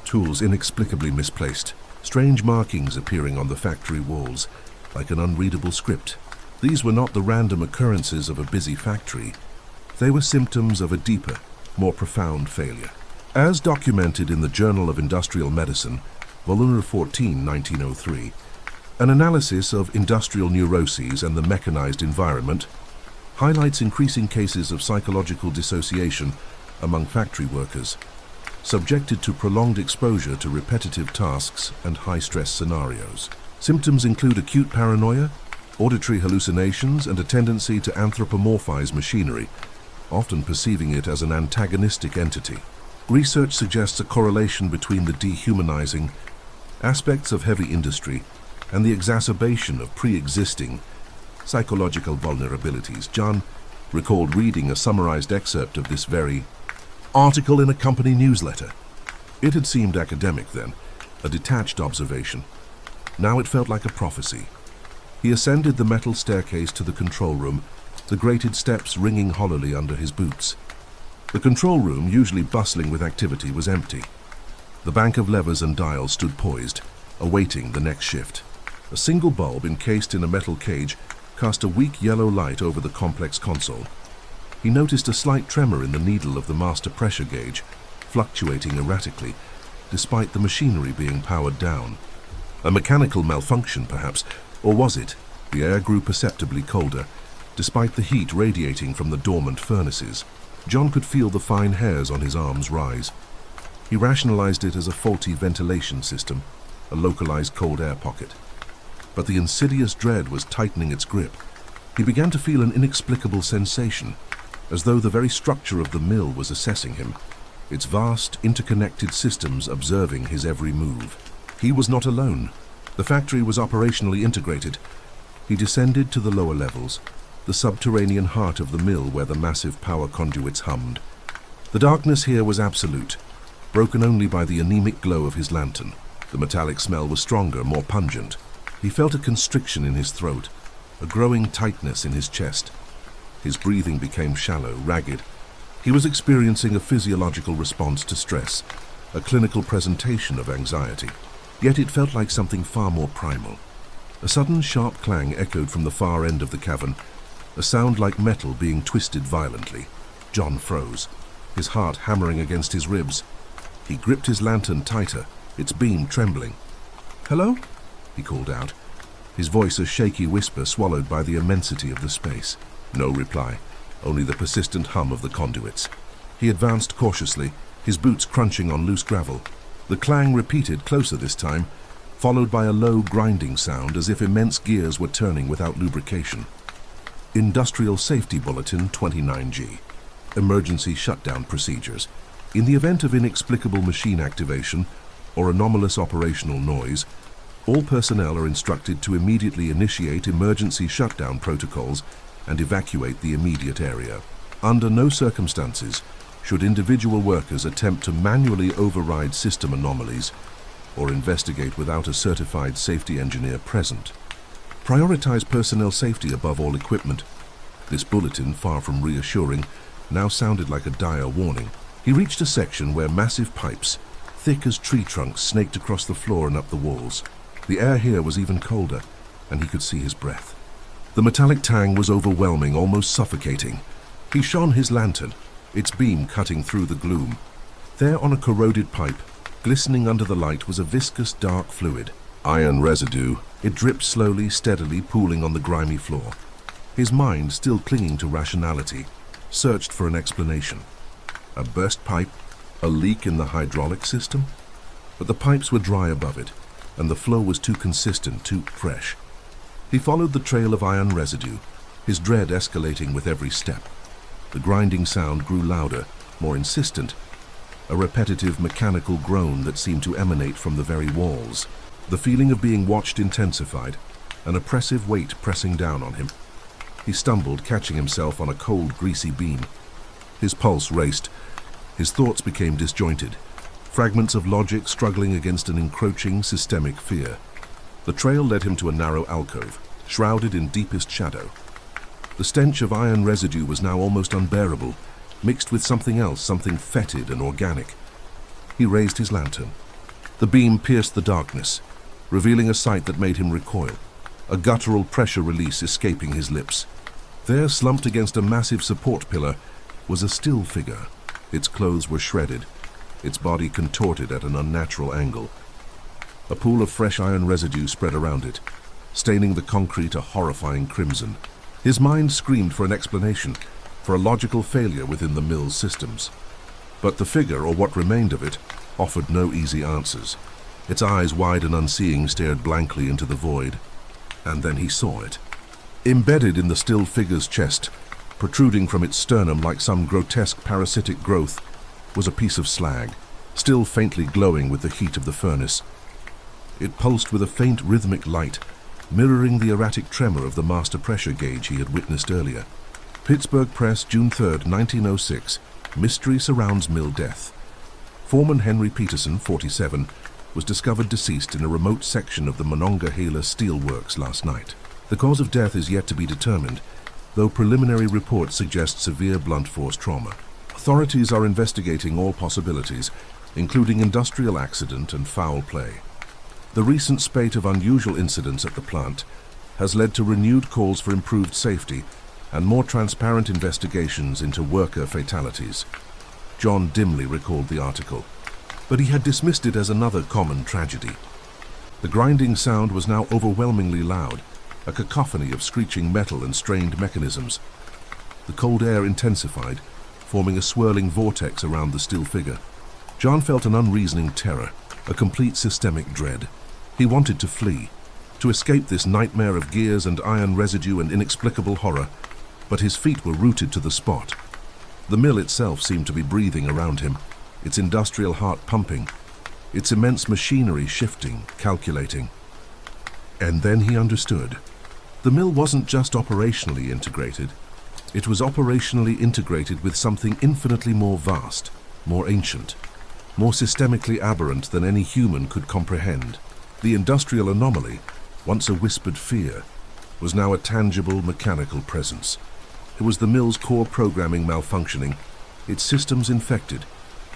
tools inexplicably misplaced, strange markings appearing on the factory walls, like an unreadable script. These were not the random occurrences of a busy factory. They were symptoms of a deeper, more profound failure. As documented in the Journal of Industrial Medicine, volume 14, 1903. An analysis of industrial neuroses and the mechanized environment highlights increasing cases of psychological dissociation among factory workers, subjected to prolonged exposure to repetitive tasks and high-stress scenarios. Symptoms include acute paranoia, auditory hallucinations, and a tendency to anthropomorphize machinery, often perceiving it as an antagonistic entity. Research suggests a correlation between the dehumanizing aspects of heavy industry and the exacerbation of pre-existing psychological vulnerabilities. John recalled reading a summarized excerpt of this very article in a company newsletter. It had seemed academic then, a detached observation. Now it felt like a prophecy. He ascended the metal staircase to the control room, the grated steps ringing hollowly under his boots. The control room, usually bustling with activity, was empty. The bank of levers and dials stood poised, awaiting the next shift. A single bulb encased in a metal cage cast a weak yellow light over the complex console. He noticed a slight tremor in the needle of the master pressure gauge, fluctuating erratically, despite the machinery being powered down. A mechanical malfunction, perhaps, or was it? The air grew perceptibly colder, despite the heat radiating from the dormant furnaces. John could feel the fine hairs on his arms rise. He rationalized it as a faulty ventilation system, a localized cold air pocket. But the insidious dread was tightening its grip. He began to feel an inexplicable sensation, as though the very structure of the mill was assessing him, its vast, interconnected systems observing his every move. He was not alone. The factory was operationally integrated. He descended to the lower levels, the subterranean heart of the mill where the massive power conduits hummed. The darkness here was absolute, broken only by the anemic glow of his lantern. The metallic smell was stronger, more pungent. He felt a constriction in his throat, a growing tightness in his chest. His breathing became shallow, ragged. He was experiencing a physiological response to stress, a clinical presentation of anxiety. Yet it felt like something far more primal. A sudden sharp clang echoed from the far end of the cavern, a sound like metal being twisted violently. John froze, his heart hammering against his ribs. He gripped his lantern tighter, its beam trembling. "Hello?" he called out, his voice a shaky whisper swallowed by the immensity of the space. No reply, only the persistent hum of the conduits. He advanced cautiously, his boots crunching on loose gravel. The clang repeated, closer this time, followed by a low grinding sound as if immense gears were turning without lubrication. Industrial Safety Bulletin 29G. Emergency shutdown procedures. In the event of inexplicable machine activation or anomalous operational noise, all personnel are instructed to immediately initiate emergency shutdown protocols and evacuate the immediate area. Under no circumstances should individual workers attempt to manually override system anomalies or investigate without a certified safety engineer present. Prioritize personnel safety above all equipment. This bulletin, far from reassuring, now sounded like a dire warning. He reached a section where massive pipes, thick as tree trunks, snaked across the floor and up the walls. The air here was even colder, and he could see his breath. The metallic tang was overwhelming, almost suffocating. He shone his lantern, its beam cutting through the gloom. There on a corroded pipe, glistening under the light, was a viscous dark fluid. Iron residue. It dripped slowly, steadily, pooling on the grimy floor. His mind, still clinging to rationality, searched for an explanation. A burst pipe? A leak in the hydraulic system? But the pipes were dry above it, and the flow was too consistent, too fresh. He followed the trail of iron residue, his dread escalating with every step. The grinding sound grew louder, more insistent, a repetitive mechanical groan that seemed to emanate from the very walls. The feeling of being watched intensified, an oppressive weight pressing down on him. He stumbled, catching himself on a cold, greasy beam. His pulse raced. His thoughts became disjointed, fragments of logic struggling against an encroaching, systemic fear. The trail led him to a narrow alcove, shrouded in deepest shadow. The stench of iron residue was now almost unbearable, mixed with something else, something fetid and organic. He raised his lantern. The beam pierced the darkness, revealing a sight that made him recoil, a guttural pressure release escaping his lips. There, slumped against a massive support pillar, was a still figure. Its clothes were shredded, its body contorted at an unnatural angle. A pool of fresh iron residue spread around it, staining the concrete a horrifying crimson. His mind screamed for an explanation, for a logical failure within the mill's systems. But the figure, or what remained of it, offered no easy answers. Its eyes, wide and unseeing, stared blankly into the void. And then he saw it. Embedded in the still figure's chest, protruding from its sternum like some grotesque parasitic growth, was a piece of slag, still faintly glowing with the heat of the furnace. It pulsed with a faint rhythmic light, mirroring the erratic tremor of the master pressure gauge he had witnessed earlier. Pittsburgh Press, June 3, 1906. Mystery surrounds mill death. Foreman Henry Peterson, 47, was discovered deceased in a remote section of the Monongahela Steel Works last night. The cause of death is yet to be determined, though preliminary reports suggest severe blunt force trauma. Authorities are investigating all possibilities, including industrial accident and foul play. The recent spate of unusual incidents at the plant has led to renewed calls for improved safety and more transparent investigations into worker fatalities. John dimly recalled the article, but he had dismissed it as another common tragedy. The grinding sound was now overwhelmingly loud, a cacophony of screeching metal and strained mechanisms. The cold air intensified, forming a swirling vortex around the still figure. John felt an unreasoning terror, a complete systemic dread. He wanted to flee, to escape this nightmare of gears and iron residue and inexplicable horror, but his feet were rooted to the spot. The mill itself seemed to be breathing around him, its industrial heart pumping, its immense machinery shifting, calculating. And then he understood. The mill wasn't just operationally integrated. It was operationally integrated with something infinitely more vast, more ancient, more systemically aberrant than any human could comprehend. The industrial anomaly, once a whispered fear, was now a tangible mechanical presence. It was the mill's core programming malfunctioning, its systems infected,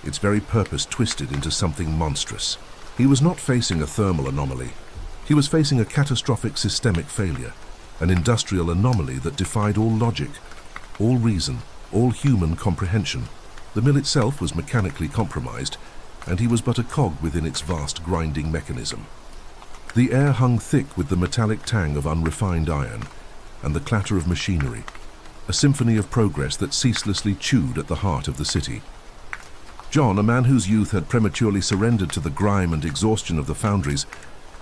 its very purpose twisted into something monstrous. He was not facing a thermal anomaly. He was facing a catastrophic systemic failure, an industrial anomaly that defied all logic, all reason, all human comprehension. The mill itself was mechanically compromised, and he was but a cog within its vast grinding mechanism. The air hung thick with the metallic tang of unrefined iron and the clatter of machinery, a symphony of progress that ceaselessly chewed at the heart of the city. John, a man whose youth had prematurely surrendered to the grime and exhaustion of the foundries,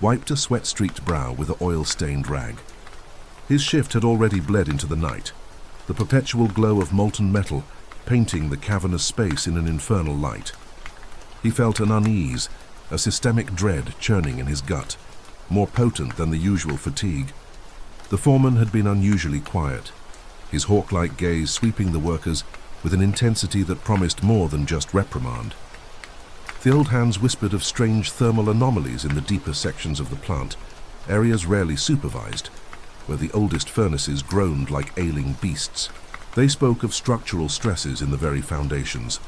wiped a sweat-streaked brow with an oil-stained rag. His shift had already bled into the night, the perpetual glow of molten metal painting the cavernous space in an infernal light. He felt an unease, a systemic dread churning in his gut, more potent than the usual fatigue. The foreman had been unusually quiet, his hawk-like gaze sweeping the workers with an intensity that promised more than just reprimand. The old hands whispered of strange thermal anomalies in the deeper sections of the plant, areas rarely supervised, where the oldest furnaces groaned like ailing beasts. They spoke of structural stresses in the very foundations,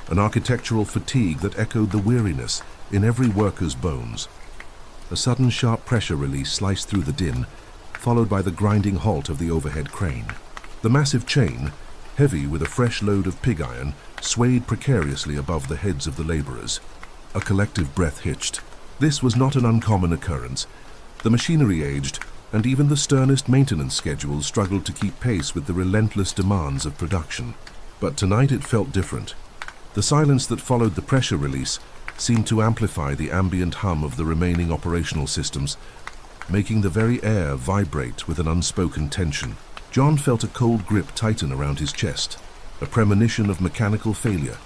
an architectural fatigue that echoed the weariness in every worker's bones. A sudden sharp pressure release sliced through the din, followed by the grinding halt of the overhead crane. The massive chain, heavy with a fresh load of pig iron, swayed precariously above the heads of the laborers. A collective breath hitched. This was not an uncommon occurrence. The machinery aged, and even the sternest maintenance schedules struggled to keep pace with the relentless demands of production. But tonight it felt different. The silence that followed the pressure release seemed to amplify the ambient hum of the remaining operational systems, making the very air vibrate with an unspoken tension. John felt a cold grip tighten around his chest, a premonition of mechanical failure.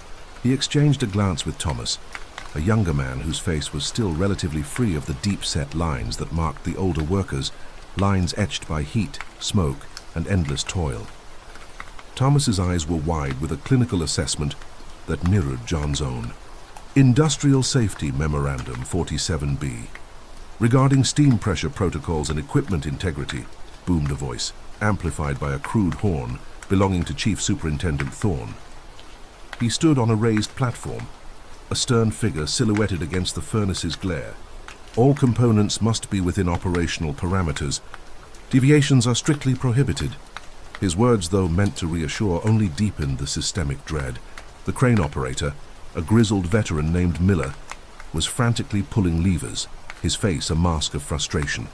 He exchanged a glance with Thomas, a younger man whose face was still relatively free of the deep-set lines that marked the older workers, lines etched by heat, smoke, and endless toil. Thomas's eyes were wide with a clinical assessment that mirrored John's own. Industrial Safety Memorandum 47B. Regarding steam pressure protocols and equipment integrity, boomed a voice, amplified by a crude horn belonging to Chief Superintendent Thorne. He stood on a raised platform, a stern figure silhouetted against the furnace's glare. All components must be within operational parameters. Deviations are strictly prohibited. His words, though meant to reassure, only deepened the systemic dread. The crane operator, a grizzled veteran named Miller, was frantically pulling levers, his face a mask of frustration.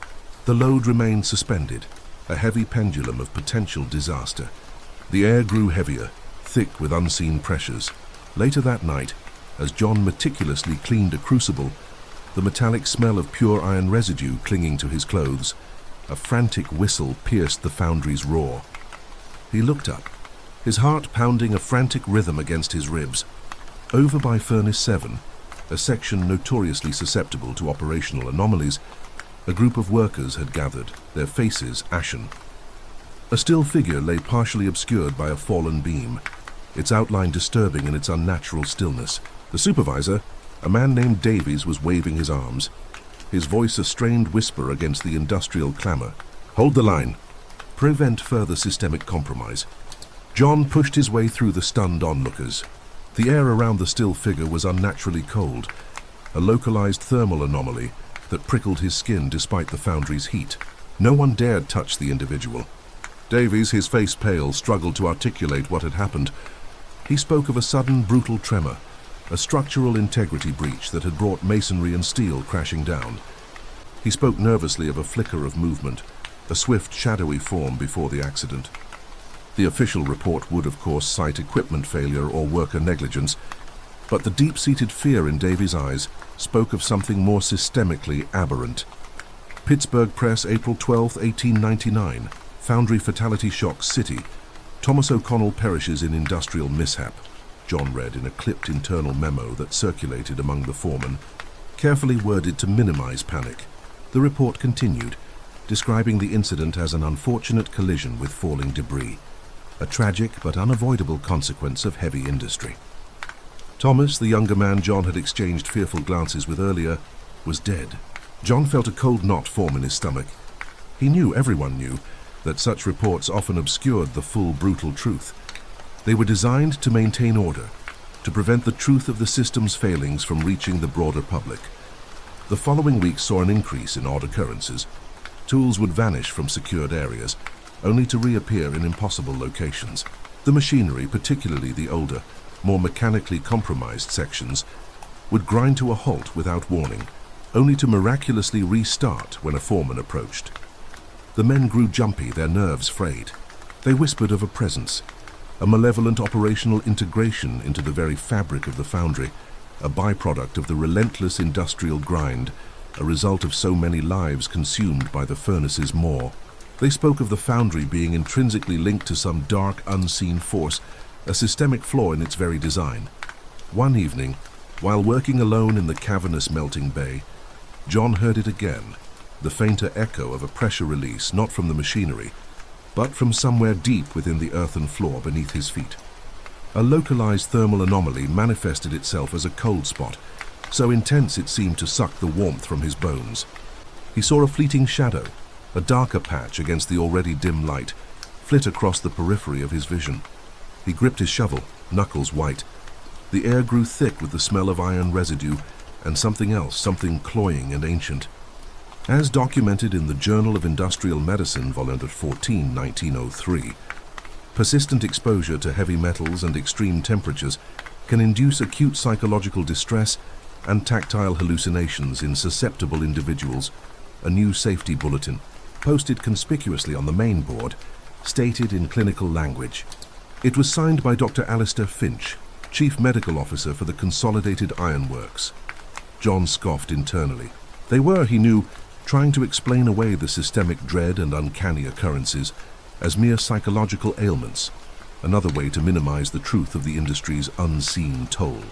The load remained suspended, a heavy pendulum of potential disaster. The air grew heavier, thick with unseen pressures. Later that night, as John meticulously cleaned a crucible, the metallic smell of pure iron residue clinging to his clothes, a frantic whistle pierced the foundry's roar. He looked up, his heart pounding a frantic rhythm against his ribs. Over by Furnace 7, a section notoriously susceptible to operational anomalies, a group of workers had gathered, their faces ashen. A still figure lay partially obscured by a fallen beam, its outline disturbing in its unnatural stillness. The supervisor, a man named Davies, was waving his arms, his voice a strained whisper against the industrial clamor. "Hold the line. Prevent further systemic compromise." John pushed his way through the stunned onlookers. The air around the still figure was unnaturally cold, a localized thermal anomaly that prickled his skin despite the foundry's heat. No one dared touch the individual. Davies, his face pale, struggled to articulate what had happened. He spoke of a sudden, brutal tremor, a structural integrity breach that had brought masonry and steel crashing down. He spoke nervously of a flicker of movement, a swift, shadowy form before the accident. The official report would, of course, cite equipment failure or worker negligence, but the deep-seated fear in Davies' eyes spoke of something more systemically aberrant. Pittsburgh Press, April 12, 1899. Foundry fatality shocks city. Thomas O'Connell perishes in industrial mishap. John read in a clipped internal memo that circulated among the foremen, carefully worded to minimize panic. The report continued, describing the incident as an unfortunate collision with falling debris, a tragic but unavoidable consequence of heavy industry. Thomas, the younger man John had exchanged fearful glances with earlier, was dead. John felt a cold knot form in his stomach. He knew, everyone knew, that such reports often obscured the full, brutal truth. They were designed to maintain order, to prevent the truth of the system's failings from reaching the broader public. The following weeks saw an increase in odd occurrences. Tools would vanish from secured areas, only to reappear in impossible locations. The machinery, particularly the older, more mechanically compromised sections, would grind to a halt without warning, only to miraculously restart when a foreman approached. The men grew jumpy, their nerves frayed. They whispered of a presence, a malevolent operational integration into the very fabric of the foundry, a byproduct of the relentless industrial grind, a result of so many lives consumed by the furnace's maw. They spoke of the foundry being intrinsically linked to some dark, unseen force, a systemic flaw in its very design. One evening, while working alone in the cavernous melting bay, John heard it again, the fainter echo of a pressure release not from the machinery, but from somewhere deep within the earthen floor beneath his feet. A localized thermal anomaly manifested itself as a cold spot, so intense it seemed to suck the warmth from his bones. He saw a fleeting shadow, a darker patch against the already dim light, flit across the periphery of his vision. He gripped his shovel, knuckles white. The air grew thick with the smell of iron residue and something else, something cloying and ancient. As documented in the Journal of Industrial Medicine, Volume 14, 1903, persistent exposure to heavy metals and extreme temperatures can induce acute psychological distress and tactile hallucinations in susceptible individuals. A new safety bulletin, posted conspicuously on the main board, stated in clinical language. It was signed by Dr. Alistair Finch, Chief Medical Officer for the Consolidated Iron Works. John scoffed internally. They were, he knew, trying to explain away the systemic dread and uncanny occurrences as mere psychological ailments, another way to minimize the truth of the industry's unseen toll.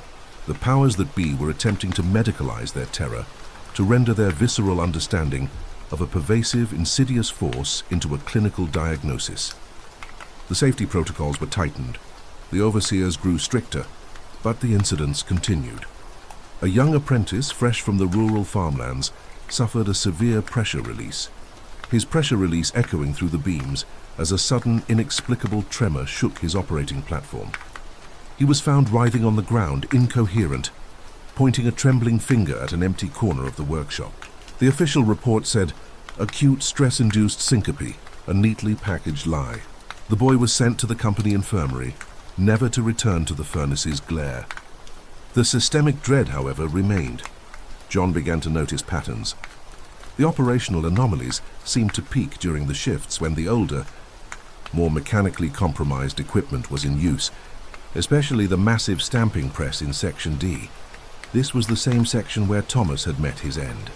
The powers that be were attempting to medicalize their terror, to render their visceral understanding of a pervasive, insidious force into a clinical diagnosis. The safety protocols were tightened, the overseers grew stricter, but the incidents continued. A young apprentice, fresh from the rural farmlands, suffered a severe pressure release, his pressure release echoing through the beams as a sudden, inexplicable tremor shook his operating platform. He was found writhing on the ground, incoherent, pointing a trembling finger at an empty corner of the workshop. The official report said, acute stress-induced syncope, a neatly packaged lie. The boy was sent to the company infirmary, never to return to the furnace's glare. The systemic dread, however, remained. John began to notice patterns. The operational anomalies seemed to peak during the shifts when the older, more mechanically compromised equipment was in use, especially the massive stamping press in Section D. This was the same section where Thomas had met his end.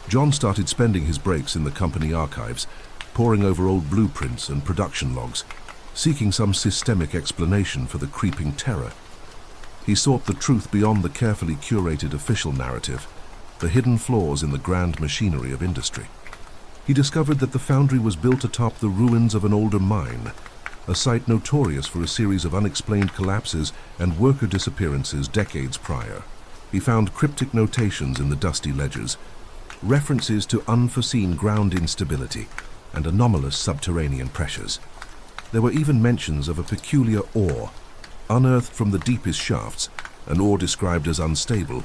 John started spending his breaks in the company archives, poring over old blueprints and production logs, seeking some systemic explanation for the creeping terror. He sought the truth beyond the carefully curated official narrative, the hidden flaws in the grand machinery of industry. He discovered that the foundry was built atop the ruins of an older mine, a site notorious for a series of unexplained collapses and worker disappearances decades prior. He found cryptic notations in the dusty ledgers, references to unforeseen ground instability and anomalous subterranean pressures. There were even mentions of a peculiar ore, unearthed from the deepest shafts, an ore described as unstable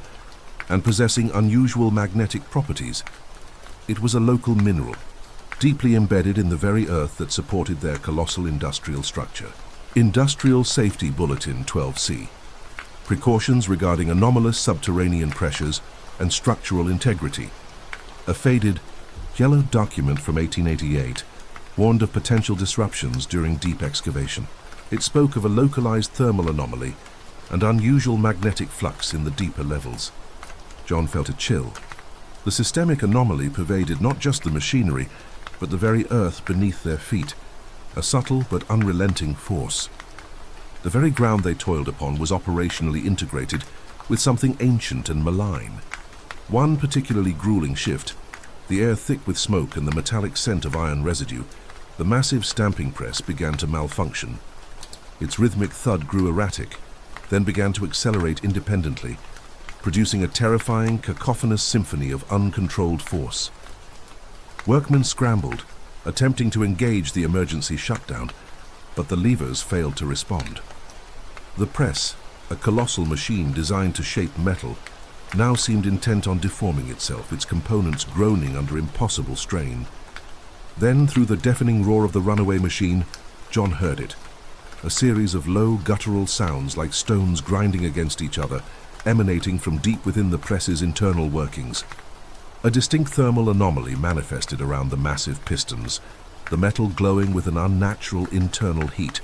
and possessing unusual magnetic properties. It was a local mineral, deeply embedded in the very earth that supported their colossal industrial structure. Industrial Safety Bulletin 12C. Precautions regarding anomalous subterranean pressures and structural integrity. A faded, yellow document from 1888 warned of potential disruptions during deep excavation. It spoke of a localized thermal anomaly and unusual magnetic flux in the deeper levels. John felt a chill. The systemic anomaly pervaded not just the machinery, but the very earth beneath their feet, a subtle but unrelenting force. The very ground they toiled upon was operationally integrated with something ancient and malign. One particularly grueling shift, the air thick with smoke and the metallic scent of iron residue, the massive stamping press began to malfunction. Its rhythmic thud grew erratic, then began to accelerate independently, producing a terrifying, cacophonous symphony of uncontrolled force. Workmen scrambled, attempting to engage the emergency shutdown, but the levers failed to respond. The press, a colossal machine designed to shape metal, now seemed intent on deforming itself, its components groaning under impossible strain. Then, through the deafening roar of the runaway machine, John heard it. A series of low, guttural sounds like stones grinding against each other, emanating from deep within the press's internal workings. A distinct thermal anomaly manifested around the massive pistons, the metal glowing with an unnatural internal heat,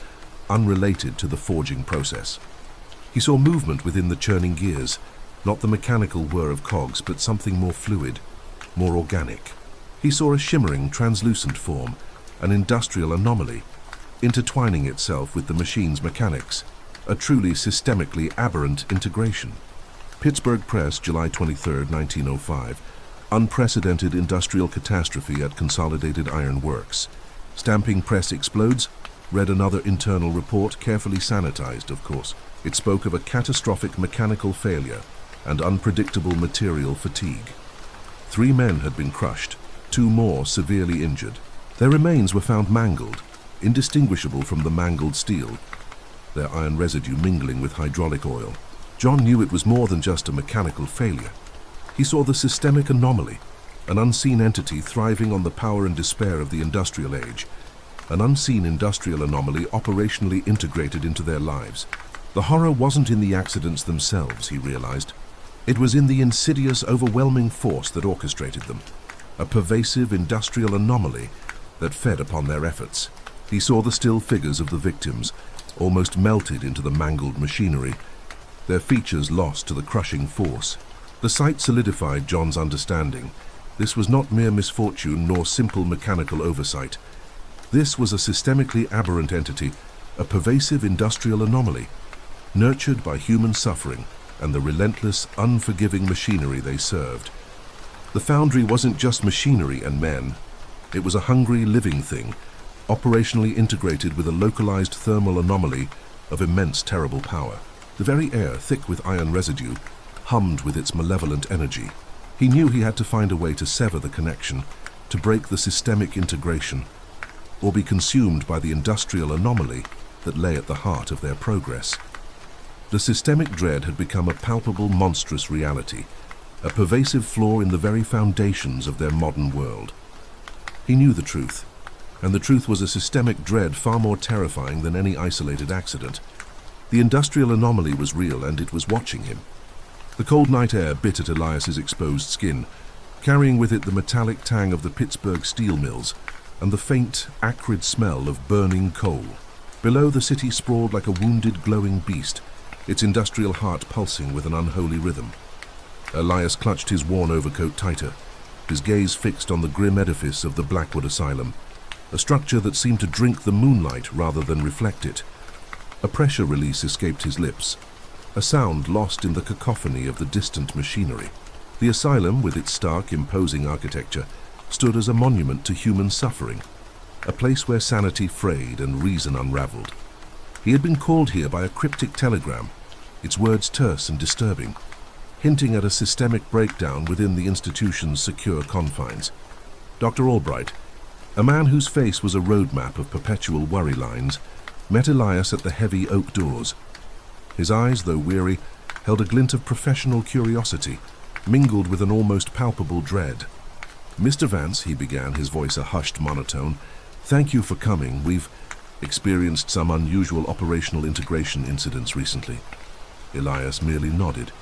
unrelated to the forging process. He saw movement within the churning gears, not the mechanical whir of cogs, but something more fluid, more organic. He saw a shimmering, translucent form, an industrial anomaly, intertwining itself with the machine's mechanics, a truly systemically aberrant integration. Pittsburgh Press, July 23, 1905. Unprecedented industrial catastrophe at Consolidated Iron Works. Stamping press explodes, read another internal report, carefully sanitized, of course. It spoke of a catastrophic mechanical failure and unpredictable material fatigue. 3 men had been crushed, 2 more severely injured. Their remains were found mangled, indistinguishable from the mangled steel, their iron residue mingling with hydraulic oil. John knew it was more than just a mechanical failure. He saw the systemic anomaly, an unseen entity thriving on the power and despair of the industrial age, an unseen industrial anomaly operationally integrated into their lives. The horror wasn't in the accidents themselves, he realized. It was in the insidious, overwhelming force that orchestrated them, a pervasive industrial anomaly that fed upon their efforts. He saw the still figures of the victims, almost melted into the mangled machinery, their features lost to the crushing force. The sight solidified John's understanding. This was not mere misfortune nor simple mechanical oversight. This was a systemically aberrant entity, a pervasive industrial anomaly, nurtured by human suffering and the relentless, unforgiving machinery they served. The foundry wasn't just machinery and men. It was a hungry, living thing, operationally integrated with a localized thermal anomaly of immense, terrible power. The very air, thick with iron residue, hummed with its malevolent energy. He knew he had to find a way to sever the connection, to break the systemic integration, or be consumed by the industrial anomaly that lay at the heart of their progress. The systemic dread had become a palpable, monstrous reality, a pervasive flaw in the very foundations of their modern world. He knew the truth, and the truth was a systemic dread far more terrifying than any isolated accident. The industrial anomaly was real, and it was watching him. The cold night air bit at Elias's exposed skin, carrying with it the metallic tang of the Pittsburgh steel mills and the faint, acrid smell of burning coal. Below, the city sprawled like a wounded, glowing beast, its industrial heart pulsing with an unholy rhythm. Elias clutched his worn overcoat tighter, his gaze fixed on the grim edifice of the Blackwood Asylum, a structure that seemed to drink the moonlight rather than reflect it. A pressure release escaped his lips, a sound lost in the cacophony of the distant machinery. The asylum, with its stark, imposing architecture, stood as a monument to human suffering, a place where sanity frayed and reason unraveled. He had been called here by a cryptic telegram, its words terse and disturbing, hinting at a systemic breakdown within the institution's secure confines. Dr. Albright, a man whose face was a roadmap of perpetual worry lines, met Elias at the heavy oak doors. His eyes, though weary, held a glint of professional curiosity, mingled with an almost palpable dread. "Mr. Vance," he began, his voice a hushed monotone, "thank you for coming. We've experienced some unusual operational integration incidents recently." Elias merely nodded,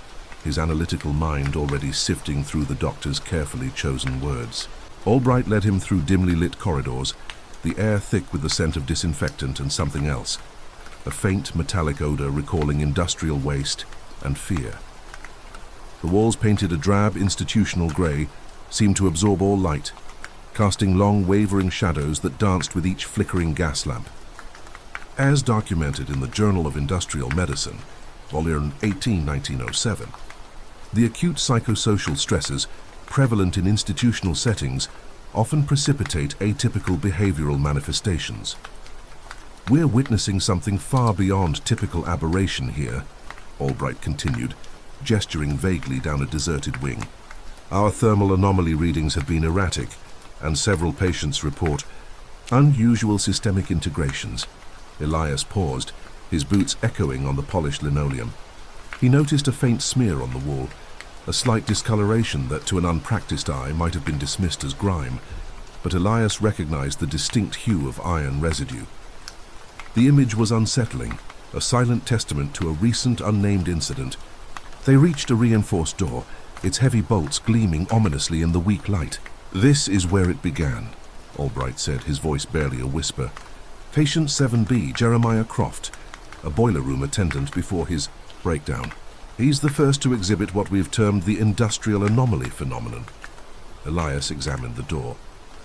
his analytical mind already sifting through the doctor's carefully chosen words. Albright led him through dimly lit corridors, the air thick with the scent of disinfectant and something else, a faint metallic odor recalling industrial waste and fear. The walls, painted a drab institutional grey, seemed to absorb all light, casting long wavering shadows that danced with each flickering gas lamp. As documented in the Journal of Industrial Medicine, Volume 18, 1907, the acute psychosocial stresses prevalent in institutional settings often precipitate atypical behavioral manifestations. "We're witnessing something far beyond typical aberration here," Albright continued, gesturing vaguely down a deserted wing. "Our thermal anomaly readings have been erratic, and several patients report unusual systemic integrations." Elias paused, his boots echoing on the polished linoleum. He noticed a faint smear on the wall, a slight discoloration that to an unpracticed eye might have been dismissed as grime, but Elias recognized the distinct hue of iron residue. The image was unsettling, a silent testament to a recent unnamed incident. They reached a reinforced door, its heavy bolts gleaming ominously in the weak light. "This is where it began," Albright said, his voice barely a whisper. "Patient 7B, Jeremiah Croft, a boiler room attendant before his breakdown. He's the first to exhibit what we've termed the industrial anomaly phenomenon." Elias examined the door,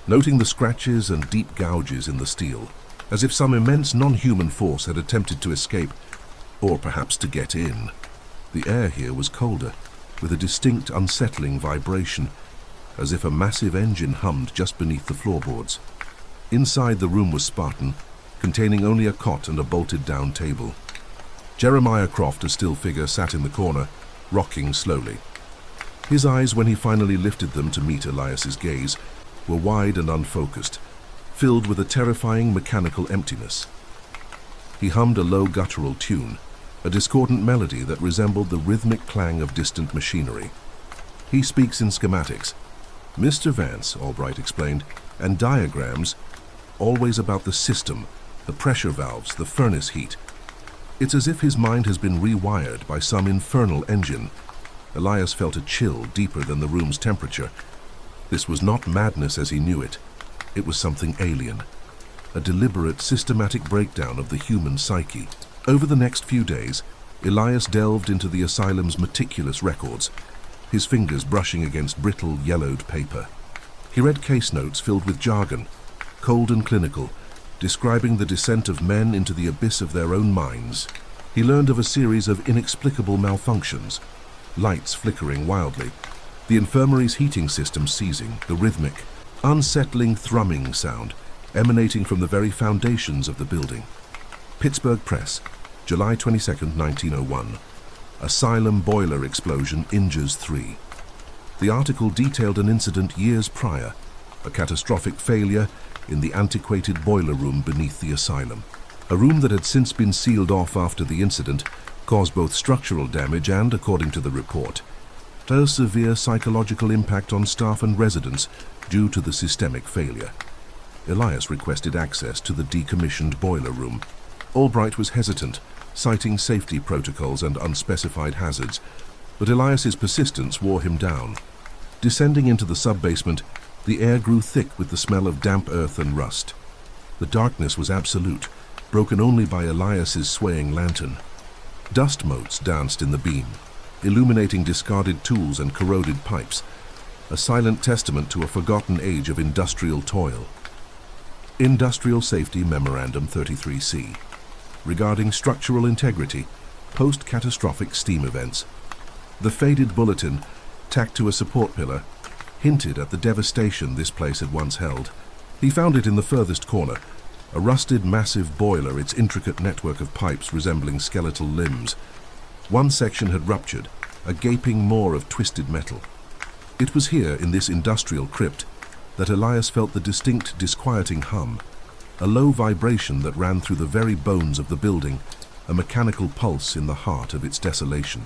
noting the scratches and deep gouges in the steel, as if some immense non-human force had attempted to escape, or perhaps to get in. The air here was colder, with a distinct unsettling vibration, as if a massive engine hummed just beneath the floorboards. Inside, the room was Spartan, containing only a cot and a bolted-down table. Jeremiah Croft, a still figure, sat in the corner, rocking slowly. His eyes, when he finally lifted them to meet Elias's gaze, were wide and unfocused, filled with a terrifying mechanical emptiness. He hummed a low guttural tune, a discordant melody that resembled the rhythmic clang of distant machinery. "He speaks in schematics, Mr. Vance," Albright explained, "and diagrams, always about the system, the pressure valves, the furnace heat. It's as if his mind has been rewired by some infernal engine." Elias felt a chill deeper than the room's temperature. This was not madness as he knew it. It was something alien, a deliberate, systematic breakdown of the human psyche. Over the next few days, Elias delved into the asylum's meticulous records, his fingers brushing against brittle, yellowed paper. He read case notes filled with jargon, cold and clinical, describing the descent of men into the abyss of their own minds. He learned of a series of inexplicable malfunctions, lights flickering wildly, the infirmary's heating system seizing, the rhythmic, unsettling thrumming sound emanating from the very foundations of the building. Pittsburgh Press, July 22, 1901. "Asylum boiler explosion injures 3." The article detailed an incident years prior, a catastrophic failure in the antiquated boiler room beneath the asylum. A room that had since been sealed off after the incident caused both structural damage and, according to the report, a severe psychological impact on staff and residents due to the systemic failure. Elias requested access to the decommissioned boiler room. Albright was hesitant, citing safety protocols and unspecified hazards, But Elias's persistence wore him down. Descending into the sub-basement, the air grew thick with the smell of damp earth and rust. The darkness was absolute, broken only by Elias's swaying lantern. Dust motes danced in the beam, illuminating discarded tools and corroded pipes, a silent testament to a forgotten age of industrial toil. Industrial Safety Memorandum 33C, regarding structural integrity, post-catastrophic steam events. The faded bulletin, tacked to a support pillar, hinted at the devastation this place had once held. He found it in the furthest corner, a rusted massive boiler, its intricate network of pipes resembling skeletal limbs. One section had ruptured, a gaping maw of twisted metal. It was here, in this industrial crypt, that Elias felt the distinct, disquieting hum, a low vibration that ran through the very bones of the building, a mechanical pulse in the heart of its desolation.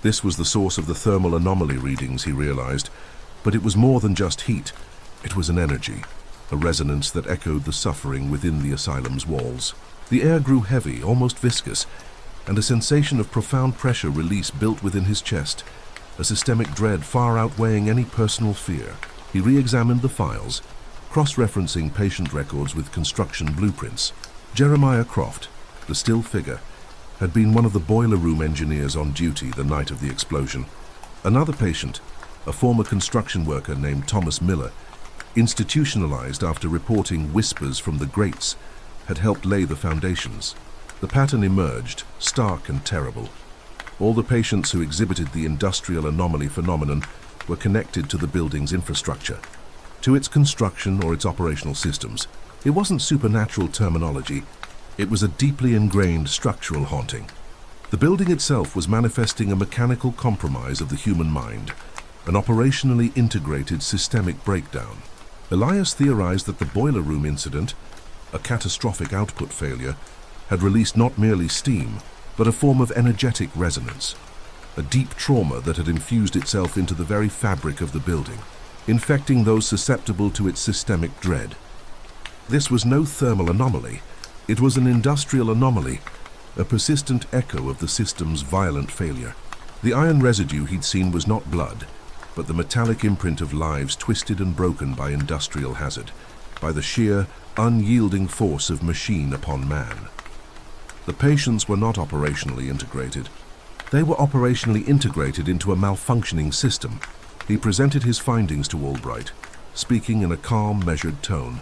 This was the source of the thermal anomaly readings, he realized, but it was more than just heat. It was an energy, a resonance that echoed the suffering within the asylum's walls. The air grew heavy, almost viscous, and a sensation of profound pressure release built within his chest, a systemic dread far outweighing any personal fear. He re-examined the files, cross-referencing patient records with construction blueprints. Jeremiah Croft, the still figure, had been one of the boiler room engineers on duty the night of the explosion. Another patient, a former construction worker named Thomas Miller, institutionalized after reporting whispers from the grates, had helped lay the foundations. The pattern emerged, stark and terrible. All the patients who exhibited the industrial anomaly phenomenon were connected to the building's infrastructure, to its construction or its operational systems. It wasn't supernatural terminology. It was a deeply ingrained structural haunting. The building itself was manifesting a mechanical compromise of the human mind, an operationally integrated systemic breakdown. Elias theorized that the boiler room incident, a catastrophic output failure, had released not merely steam, but a form of energetic resonance, a deep trauma that had infused itself into the very fabric of the building, infecting those susceptible to its systemic dread. This was no thermal anomaly. It was an industrial anomaly, a persistent echo of the system's violent failure. The iron residue he'd seen was not blood, but the metallic imprint of lives twisted and broken by industrial hazard, by the sheer, unyielding force of machine upon man. The patients were not operationally integrated. They were operationally integrated into a malfunctioning system. He presented his findings to Albright, speaking in a calm, measured tone,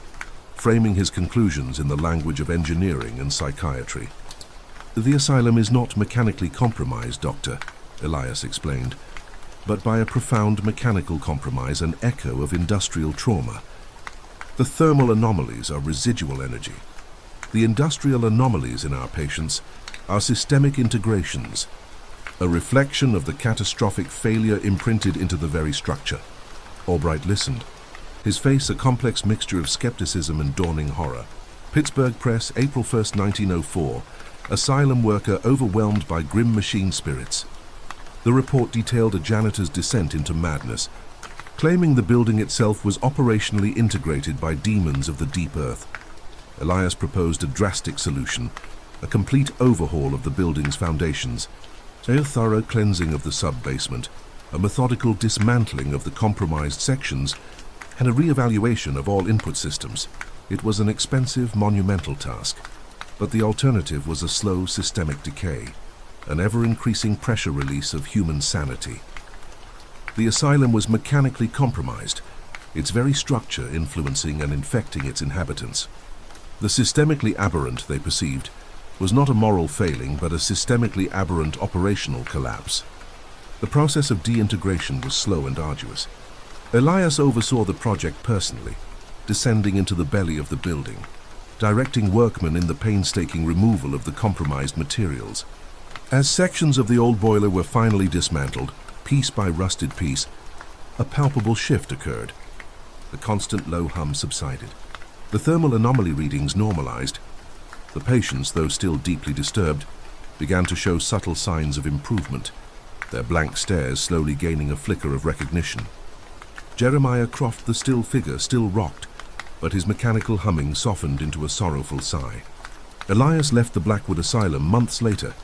framing his conclusions in the language of engineering and psychiatry. "The asylum is not mechanically compromised, Doctor," Elias explained, "but by a profound mechanical compromise, an echo of industrial trauma. The thermal anomalies are residual energy. The industrial anomalies in our patients are systemic integrations, a reflection of the catastrophic failure imprinted into the very structure." Albright listened, his face a complex mixture of skepticism and dawning horror. Pittsburgh Press, April 1st, 1904. Asylum worker overwhelmed by grim machine spirits. The report detailed a janitor's descent into madness, claiming the building itself was operationally integrated by demons of the deep earth. Elias proposed a drastic solution, a complete overhaul of the building's foundations, a thorough cleansing of the sub-basement, a methodical dismantling of the compromised sections, and a re-evaluation of all input systems. It was an expensive, monumental task, but the alternative was a slow, systemic decay, an ever-increasing pressure release of human sanity. The asylum was mechanically compromised, its very structure influencing and infecting its inhabitants. The systemically aberrant, they perceived, was not a moral failing, but a systemically aberrant operational collapse. The process of deintegration was slow and arduous. Elias oversaw the project personally, descending into the belly of the building, directing workmen in the painstaking removal of the compromised materials. As sections of the old boiler were finally dismantled, piece by rusted piece, a palpable shift occurred. The constant low hum subsided. The thermal anomaly readings normalized. The patients, though still deeply disturbed, began to show subtle signs of improvement, their blank stares slowly gaining a flicker of recognition. Jeremiah Croft, the still figure, still rocked, but his mechanical humming softened into a sorrowful sigh. Elias left the Blackwood Asylum months later,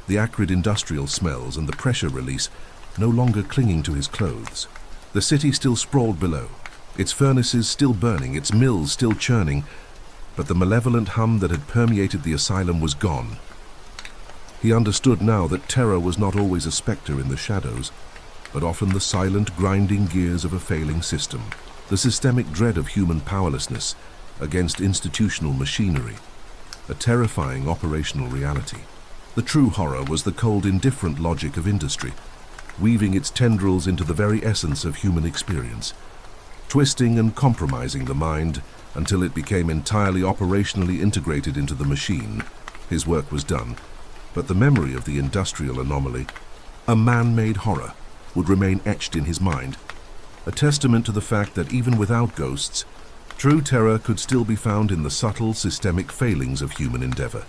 the acrid industrial smells and the pressure release no longer clinging to his clothes. The city still sprawled below, its furnaces still burning, its mills still churning, but the malevolent hum that had permeated the asylum was gone. He understood now that terror was not always a spectre in the shadows, but often the silent, grinding gears of a failing system, the systemic dread of human powerlessness against institutional machinery, a terrifying operational reality. The true horror was the cold, indifferent logic of industry, weaving its tendrils into the very essence of human experience, twisting and compromising the mind until it became entirely operationally integrated into the machine. His work was done, but the memory of the industrial anomaly, a man-made horror, would remain etched in his mind, a testament to the fact that even without ghosts, true terror could still be found in the subtle, systemic failings of human endeavor.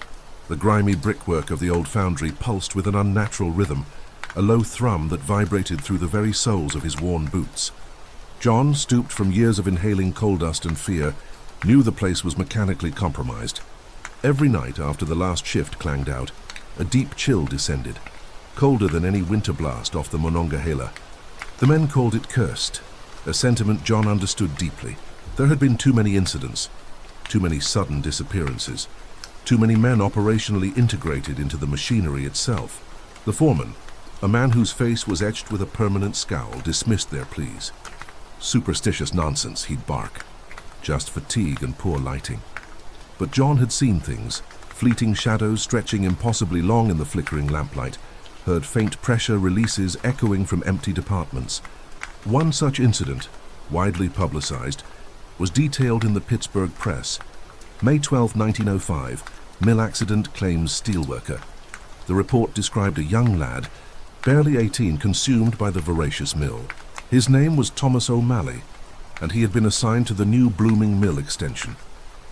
The grimy brickwork of the old foundry pulsed with an unnatural rhythm, a low thrum that vibrated through the very soles of his worn boots. John, stooped from years of inhaling coal dust and fear, knew the place was mechanically compromised. Every night after the last shift clanged out, a deep chill descended, colder than any winter blast off the Monongahela. The men called it cursed, a sentiment John understood deeply. There had been too many incidents, too many sudden disappearances, too many men operationally integrated into the machinery itself. The foreman, a man whose face was etched with a permanent scowl, dismissed their pleas. Superstitious nonsense, he'd bark. Just fatigue and poor lighting. But John had seen things, fleeting shadows stretching impossibly long in the flickering lamplight, heard faint pressure releases echoing from empty departments. One such incident, widely publicized, was detailed in the Pittsburgh Press. May 12, 1905, mill accident claims steelworker. The report described a young lad, barely 18, consumed by the voracious mill. His name was Thomas O'Malley, and he had been assigned to the new blooming mill extension,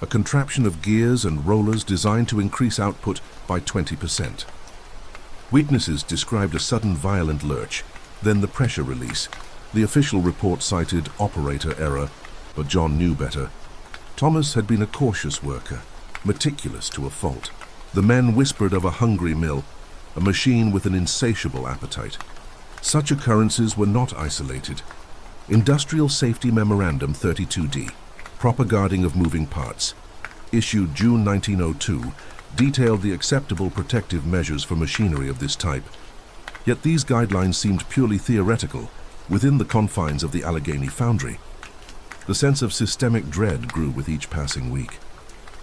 a contraption of gears and rollers designed to increase output by 20%. Witnesses described a sudden violent lurch, then the pressure release. The official report cited operator error, but John knew better. Thomas had been a cautious worker, meticulous to a fault. The men whispered of a hungry mill, a machine with an insatiable appetite. Such occurrences were not isolated. Industrial Safety Memorandum 32D, Proper Guarding of Moving Parts, issued June 1902, detailed the acceptable protective measures for machinery of this type. Yet these guidelines seemed purely theoretical within the confines of the Allegheny foundry. The sense of systemic dread grew with each passing week.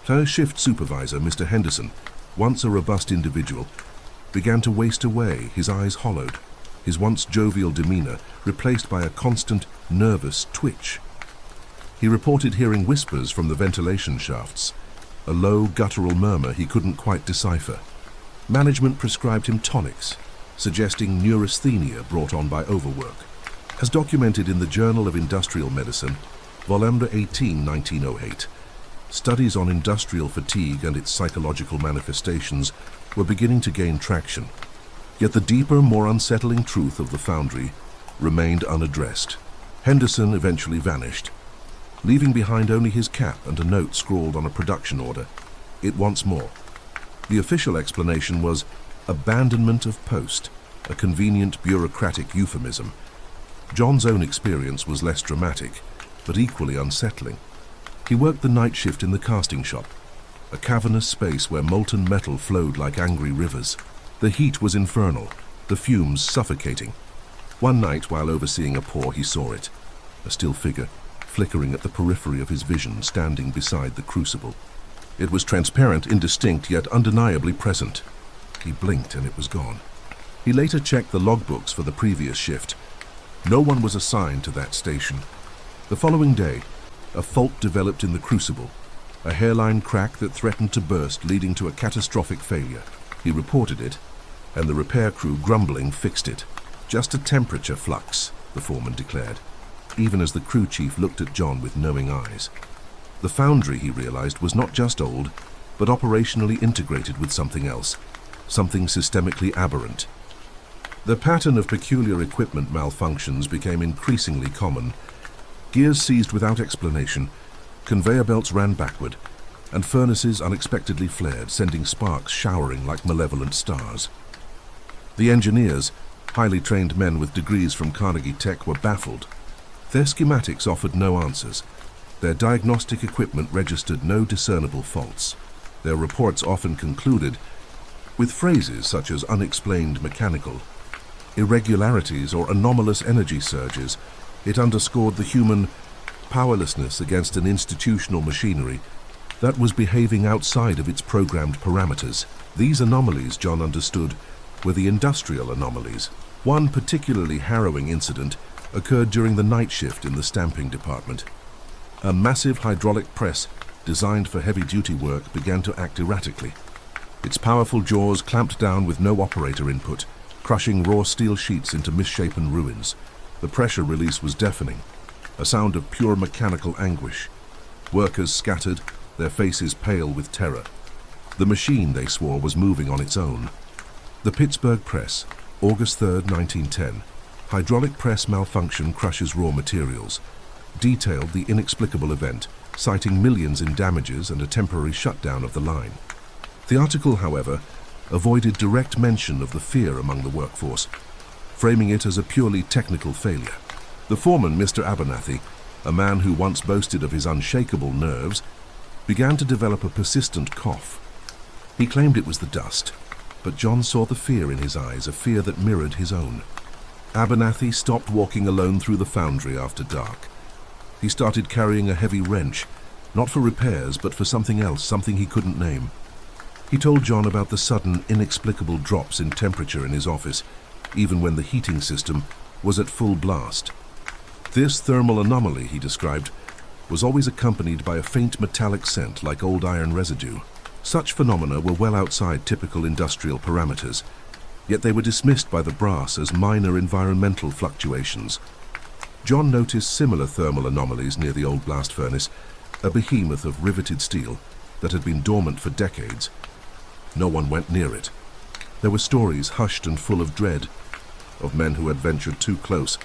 Her shift supervisor, Mr. Henderson, once a robust individual, began to waste away, his eyes hollowed, his once jovial demeanor replaced by a constant, nervous twitch. He reported hearing whispers from the ventilation shafts, a low, guttural murmur he couldn't quite decipher. Management prescribed him tonics, suggesting neurasthenia brought on by overwork. As documented in the Journal of Industrial Medicine, Volume 18, 1908, studies on industrial fatigue and its psychological manifestations were beginning to gain traction. Yet the deeper, more unsettling truth of the foundry remained unaddressed. Henderson eventually vanished, leaving behind only his cap and a note scrawled on a production order. It wants more. The official explanation was abandonment of post, a convenient bureaucratic euphemism. John's own experience was less dramatic, but equally unsettling. He worked the night shift in the casting shop, a cavernous space where molten metal flowed like angry rivers. The heat was infernal, the fumes suffocating. One night, while overseeing a pour, he saw it, a still figure, flickering at the periphery of his vision, standing beside the crucible. It was transparent, indistinct, yet undeniably present. He blinked and it was gone. He later checked the logbooks for the previous shift. No one was assigned to that station. The following day, a fault developed in the crucible, a hairline crack that threatened to burst, leading to a catastrophic failure. He reported it, and the repair crew, grumbling, fixed it. Just a temperature flux, the foreman declared, even as the crew chief looked at John with knowing eyes. The foundry, he realized, was not just old, but operationally integrated with something else, something systemically aberrant. The pattern of peculiar equipment malfunctions became increasingly common. Gears seized without explanation, conveyor belts ran backward, and furnaces unexpectedly flared, sending sparks showering like malevolent stars. The engineers, highly trained men with degrees from Carnegie Tech, were baffled. Their schematics offered no answers. Their diagnostic equipment registered no discernible faults. Their reports often concluded with phrases such as unexplained mechanical, irregularities, or anomalous energy surges. It underscored the human powerlessness against an institutional machinery that was behaving outside of its programmed parameters. These anomalies, John understood, were the industrial anomalies. One particularly harrowing incident occurred during the night shift in the stamping department. A massive hydraulic press designed for heavy-duty work began to act erratically. Its powerful jaws clamped down with no operator input, crushing raw steel sheets into misshapen ruins. The pressure release was deafening, a sound of pure mechanical anguish. Workers scattered, their faces pale with terror. The machine, they swore, was moving on its own. The Pittsburgh Press, August 3, 1910. Hydraulic press malfunction crushes raw materials. Detailed the inexplicable event, citing millions in damages and a temporary shutdown of the line. The article, however, avoided direct mention of the fear among the workforce, framing it as a purely technical failure. The foreman, Mr. Abernathy, a man who once boasted of his unshakable nerves, began to develop a persistent cough. He claimed it was the dust, but John saw the fear in his eyes, a fear that mirrored his own. Abernathy stopped walking alone through the foundry after dark. He started carrying a heavy wrench, not for repairs, but for something else, something he couldn't name. He told John about the sudden, inexplicable drops in temperature in his office, even when the heating system was at full blast. This thermal anomaly, he described, was always accompanied by a faint metallic scent like old iron residue. Such phenomena were well outside typical industrial parameters, yet they were dismissed by the brass as minor environmental fluctuations. John noticed similar thermal anomalies near the old blast furnace, a behemoth of riveted steel that had been dormant for decades. No one went near it. There were stories hushed and full of dread, of men who had ventured too close,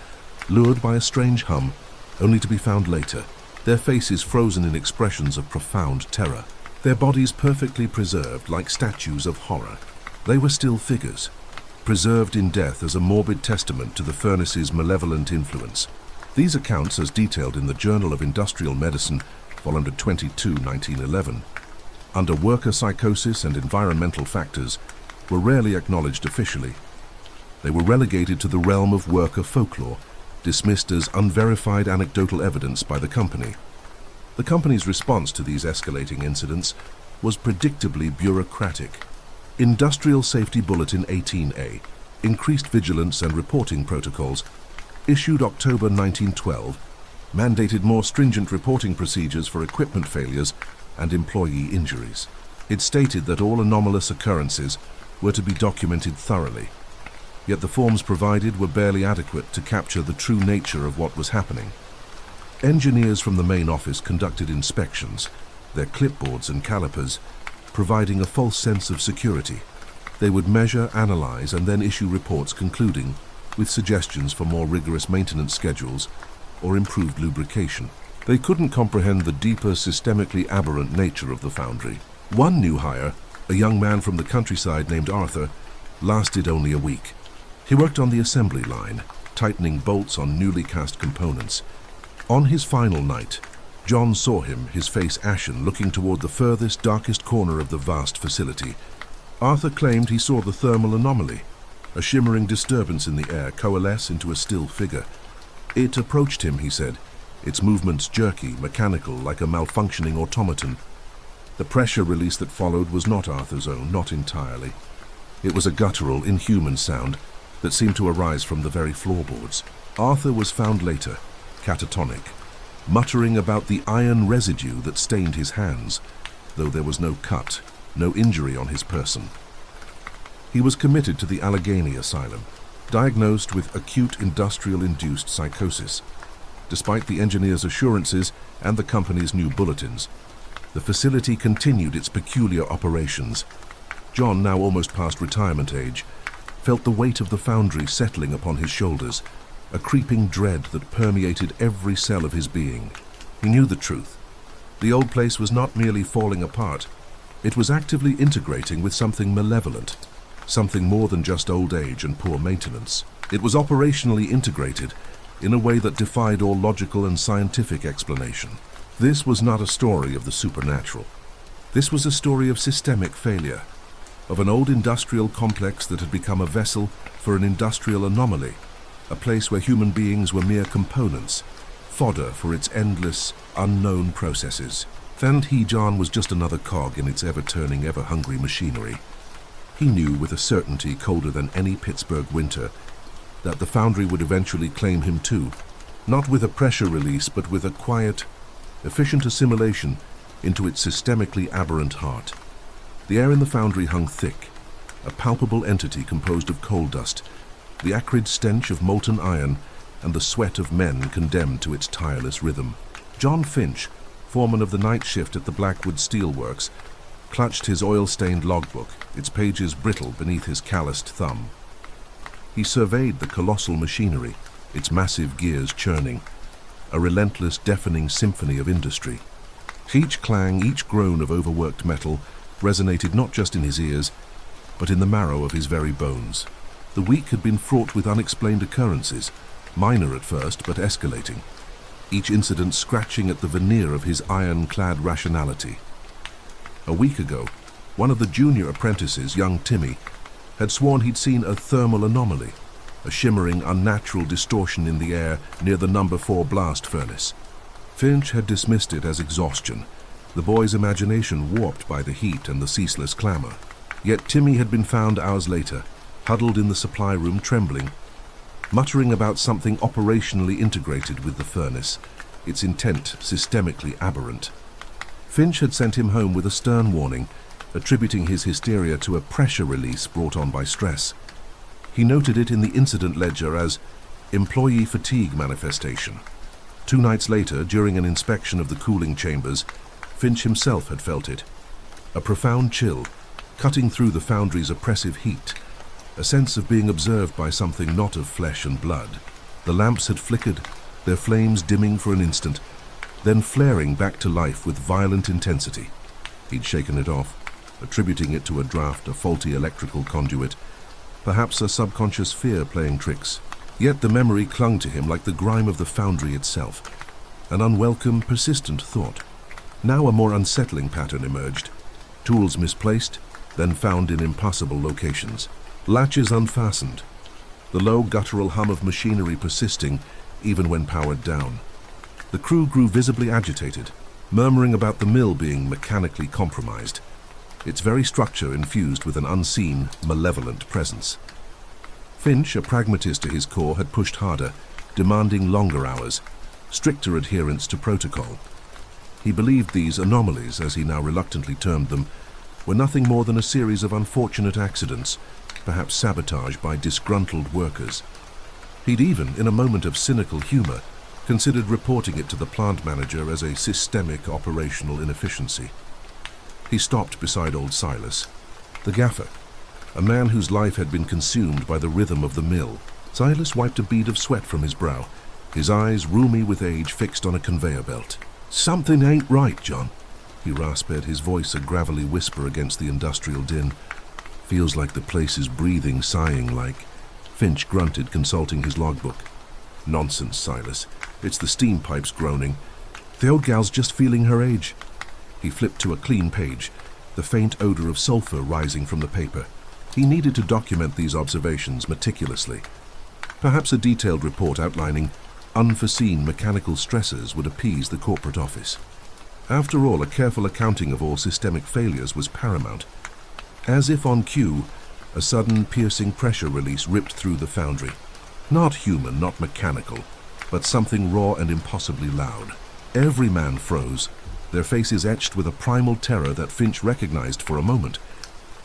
lured by a strange hum, only to be found later, their faces frozen in expressions of profound terror, their bodies perfectly preserved like statues of horror. They were still figures, preserved in death as a morbid testament to the furnace's malevolent influence. These accounts, as detailed in the Journal of Industrial Medicine, volume 22, 1911, under worker psychosis and environmental factors, were rarely acknowledged officially. They were relegated to the realm of worker folklore, dismissed as unverified anecdotal evidence by the company. The company's response to these escalating incidents was predictably bureaucratic. Industrial Safety Bulletin 18A, Increased Vigilance and Reporting Protocols, issued October 1912, mandated more stringent reporting procedures for equipment failures and employee injuries. It stated that all anomalous occurrences were to be documented thoroughly, yet the forms provided were barely adequate to capture the true nature of what was happening. Engineers from the main office conducted inspections, their clipboards and calipers providing a false sense of security. They would measure, analyze, and then issue reports concluding with suggestions for more rigorous maintenance schedules or improved lubrication. They couldn't comprehend the deeper, systemically aberrant nature of the foundry. One new hire, a young man from the countryside named Arthur, lasted only a week. He worked on the assembly line, tightening bolts on newly cast components. On his final night, John saw him, his face ashen, looking toward the furthest, darkest corner of the vast facility. Arthur claimed he saw the thermal anomaly, a shimmering disturbance in the air, coalesce into a still figure. It approached him, he said, its movements jerky, mechanical, like a malfunctioning automaton. The pressure release that followed was not Arthur's own, not entirely. It was a guttural, inhuman sound that seemed to arise from the very floorboards. Arthur was found later, catatonic, muttering about the iron residue that stained his hands, though there was no cut, no injury on his person. He was committed to the Allegheny Asylum, diagnosed with acute industrial-induced psychosis. Despite the engineer's assurances and the company's new bulletins, the facility continued its peculiar operations. John, now almost past retirement age, felt the weight of the foundry settling upon his shoulders, a creeping dread that permeated every cell of his being. He knew the truth. The old place was not merely falling apart, it was actively integrating with something malevolent. something more than just old age and poor maintenance. It was operationally integrated in a way that defied all logical and scientific explanation. This was not a story of the supernatural. This was a story of systemic failure, of an old industrial complex that had become a vessel for an industrial anomaly, a place where human beings were mere components, fodder for its endless, unknown processes. And John was just another cog in its ever-turning, ever-hungry machinery. He knew with a certainty colder than any Pittsburgh winter that the foundry would eventually claim him too, not with a pressure release, but with a quiet, efficient assimilation into its systemically aberrant heart. The air in the foundry hung thick, a palpable entity composed of coal dust, the acrid stench of molten iron, and the sweat of men condemned to its tireless rhythm. John Finch, foreman of the night shift at the Blackwood Steel Works, clutched his oil-stained logbook, its pages brittle beneath his calloused thumb. He surveyed the colossal machinery, its massive gears churning, a relentless, deafening symphony of industry. Each clang, each groan of overworked metal resonated not just in his ears, but in the marrow of his very bones. The week had been fraught with unexplained occurrences, minor at first, but escalating, each incident scratching at the veneer of his iron-clad rationality. A week ago, one of the junior apprentices, young Timmy, had sworn he'd seen a thermal anomaly, a shimmering, unnatural distortion in the air near the number 4 blast furnace. Finch had dismissed it as exhaustion, the boy's imagination warped by the heat and the ceaseless clamor. Yet Timmy had been found hours later, huddled in the supply room, trembling, muttering about something operationally integrated with the furnace, its intent systemically aberrant. Finch had sent him home with a stern warning, attributing his hysteria to a pressure release brought on by stress. He noted it in the incident ledger as employee fatigue manifestation. 2 nights later, during an inspection of the cooling chambers, Finch himself had felt it. A profound chill, cutting through the foundry's oppressive heat, a sense of being observed by something not of flesh and blood. The lamps had flickered, their flames dimming for an instant, then flaring back to life with violent intensity. He'd shaken it off, attributing it to a draft, a faulty electrical conduit, perhaps a subconscious fear playing tricks. Yet the memory clung to him like the grime of the foundry itself, an unwelcome, persistent thought. Now a more unsettling pattern emerged. Tools misplaced, then found in impossible locations. Latches unfastened, the low guttural hum of machinery persisting even when powered down. The crew grew visibly agitated, murmuring about the mill being mechanically compromised, its very structure infused with an unseen, malevolent presence. Finch, a pragmatist to his core, had pushed harder, demanding longer hours, stricter adherence to protocol. He believed these anomalies, as he now reluctantly termed them, were nothing more than a series of unfortunate accidents, perhaps sabotaged by disgruntled workers. He'd even, in a moment of cynical humor, considered reporting it to the plant manager as a systemic operational inefficiency. He stopped beside old Silas, the gaffer, a man whose life had been consumed by the rhythm of the mill. Silas wiped a bead of sweat from his brow, his eyes, rheumy with age, fixed on a conveyor belt. "Something ain't right, John," he rasped, his voice a gravelly whisper against the industrial din. "Feels like the place is breathing, sighing like," Finch grunted, consulting his logbook. "Nonsense, Silas. It's the steam pipes groaning. The old gal's just feeling her age." He flipped to a clean page, the faint odor of sulfur rising from the paper. He needed to document these observations meticulously. Perhaps a detailed report outlining unforeseen mechanical stresses would appease the corporate office. After all, a careful accounting of all systemic failures was paramount. As if on cue, a sudden piercing pressure release ripped through the foundry. Not human, not mechanical, but something raw and impossibly loud. Every man froze, their faces etched with a primal terror that Finch recognized for a moment,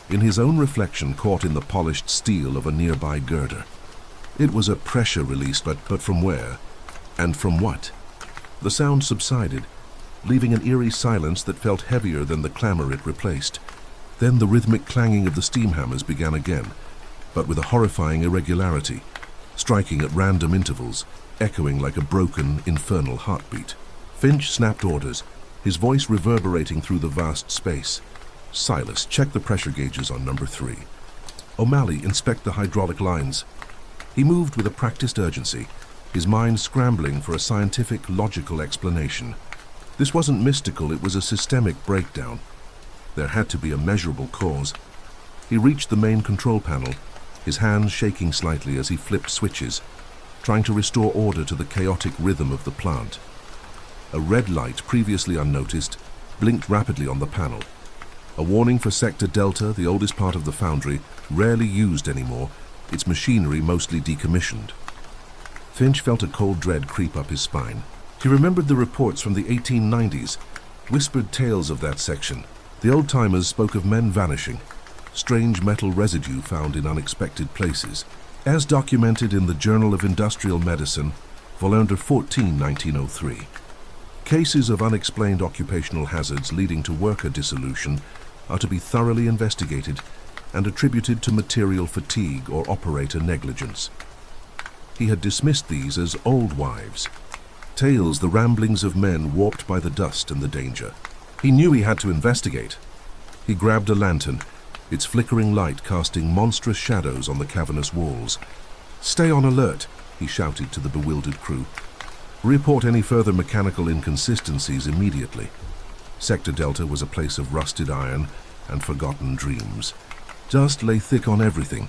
in his own reflection caught in the polished steel of a nearby girder. It was a pressure release, but from where? And from what? The sound subsided, leaving an eerie silence that felt heavier than the clamor it replaced. Then the rhythmic clanging of the steam hammers began again, but with a horrifying irregularity, striking at random intervals, echoing like a broken, infernal heartbeat. Finch snapped orders, his voice reverberating through the vast space. "Silas, check the pressure gauges on number 3. O'Malley inspect the hydraulic lines. He moved with a practiced urgency, his mind scrambling for a scientific, logical explanation. This wasn't mystical, it was a systemic breakdown. There had to be a measurable cause. He reached the main control panel, his hands shaking slightly as he flipped switches, trying to restore order to the chaotic rhythm of the plant. A red light, previously unnoticed, blinked rapidly on the panel. A warning for Sector Delta, the oldest part of the foundry, rarely used anymore, its machinery mostly decommissioned. Finch felt a cold dread creep up his spine. He remembered the reports from the 1890s, whispered tales of that section. The old-timers spoke of men vanishing, strange metal residue found in unexpected places. As documented in the Journal of Industrial Medicine, Volume 14, 1903. Cases of unexplained occupational hazards leading to worker dissolution are to be thoroughly investigated and attributed to material fatigue or operator negligence. He had dismissed these as old wives, tales, the ramblings of men warped by the dust and the danger. He knew he had to investigate. He grabbed a lantern, its flickering light casting monstrous shadows on the cavernous walls. "Stay on alert," he shouted to the bewildered crew. "Report any further mechanical inconsistencies immediately." Sector Delta was a place of rusted iron and forgotten dreams. Dust lay thick on everything,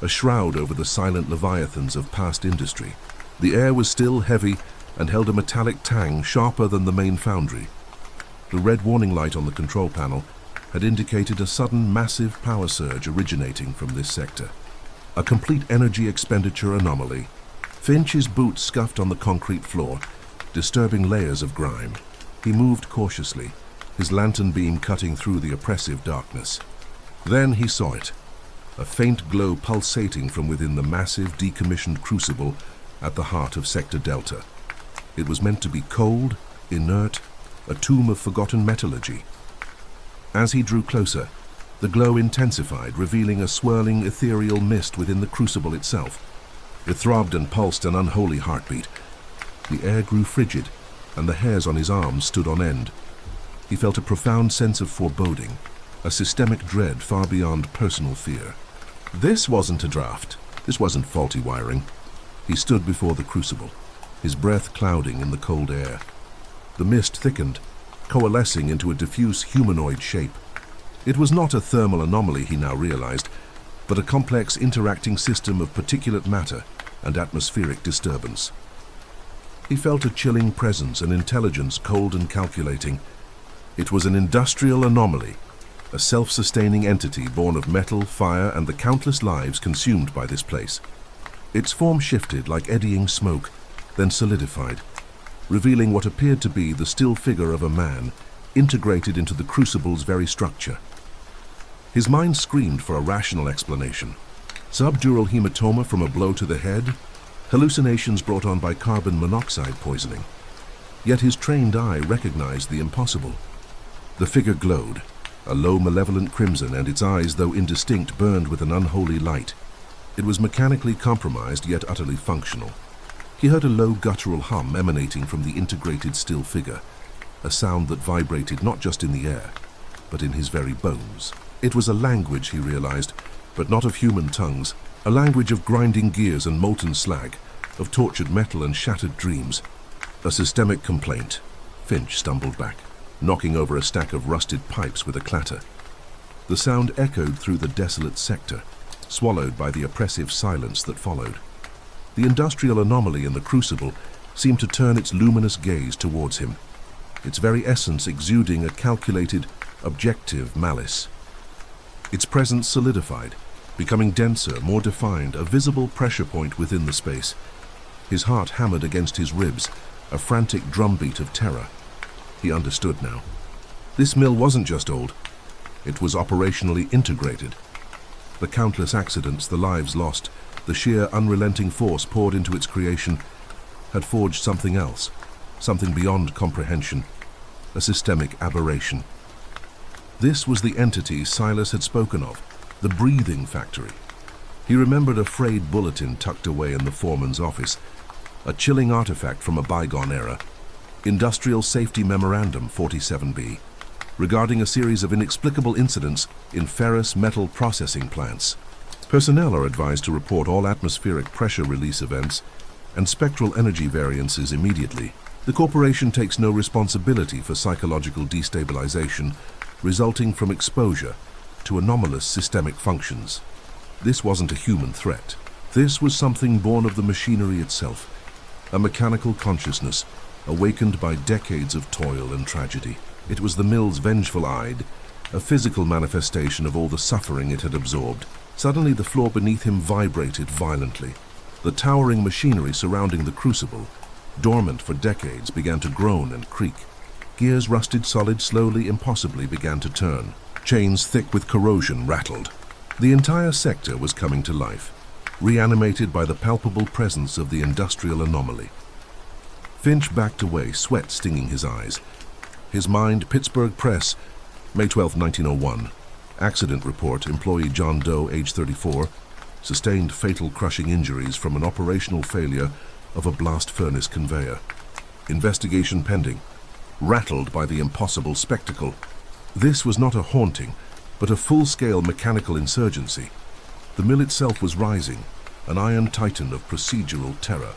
a shroud over the silent leviathans of past industry. The air was still heavy and held a metallic tang sharper than the main foundry. The red warning light on the control panel had indicated a sudden massive power surge originating from this sector. A complete energy expenditure anomaly. Finch's boots scuffed on the concrete floor, disturbing layers of grime. He moved cautiously, his lantern beam cutting through the oppressive darkness. Then he saw it, a faint glow pulsating from within the massive decommissioned crucible at the heart of Sector Delta. It was meant to be cold, inert, a tomb of forgotten metallurgy. As he drew closer, the glow intensified, revealing a swirling ethereal mist within the crucible itself. It throbbed and pulsed an unholy heartbeat. The air grew frigid, and the hairs on his arms stood on end. He felt a profound sense of foreboding, a systemic dread far beyond personal fear. This wasn't a draft. This wasn't faulty wiring. He stood before the crucible, his breath clouding in the cold air. The mist thickened, coalescing into a diffuse humanoid shape. It was not a thermal anomaly, he now realized, but a complex interacting system of particulate matter and atmospheric disturbance. He felt a chilling presence, an intelligence cold and calculating. It was an industrial anomaly, a self-sustaining entity born of metal, fire, and the countless lives consumed by this place. Its form shifted like eddying smoke, then solidified, revealing what appeared to be the still figure of a man, integrated into the crucible's very structure. His mind screamed for a rational explanation. Subdural hematoma from a blow to the head, hallucinations brought on by carbon monoxide poisoning. Yet his trained eye recognized the impossible. The figure glowed, a low malevolent crimson, and its eyes, though indistinct, burned with an unholy light. It was mechanically compromised, yet utterly functional. He heard a low guttural hum emanating from the integrated still figure, a sound that vibrated not just in the air, but in his very bones. It was a language, he realized, but not of human tongues, a language of grinding gears and molten slag, of tortured metal and shattered dreams. A systemic complaint. Finch stumbled back, knocking over a stack of rusted pipes with a clatter. The sound echoed through the desolate sector, swallowed by the oppressive silence that followed. The industrial anomaly in the crucible seemed to turn its luminous gaze towards him, its very essence exuding a calculated, objective malice. Its presence solidified, becoming denser, more defined, a visible pressure point within the space. His heart hammered against his ribs, a frantic drumbeat of terror. He understood now. This mill wasn't just old, it was operationally integrated. The countless accidents, the lives lost, the sheer unrelenting force poured into its creation had forged something else, something beyond comprehension, a systemic aberration. This was the entity Silas had spoken of, the breathing factory. He remembered a frayed bulletin tucked away in the foreman's office, a chilling artifact from a bygone era, Industrial Safety Memorandum 47B, regarding a series of inexplicable incidents in ferrous metal processing plants. Personnel are advised to report all atmospheric pressure release events and spectral energy variances immediately. The corporation takes no responsibility for psychological destabilization resulting from exposure to anomalous systemic functions. This wasn't a human threat. This was something born of the machinery itself, a mechanical consciousness awakened by decades of toil and tragedy. It was the mill's vengeful eye, a physical manifestation of all the suffering it had absorbed. Suddenly the floor beneath him vibrated violently. The towering machinery surrounding the crucible, dormant for decades, began to groan and creak. Gears rusted solid slowly, impossibly began to turn. Chains thick with corrosion rattled. The entire sector was coming to life, reanimated by the palpable presence of the industrial anomaly. Finch backed away, sweat stinging his eyes. His mind, Pittsburgh Press, May 12, 1901. Accident report, employee John Doe, age 34, sustained fatal crushing injuries from an operational failure of a blast furnace conveyor. Investigation pending. Rattled by the impossible spectacle. This was not a haunting, but a full-scale mechanical insurgency. The mill itself was rising, an iron titan of procedural terror.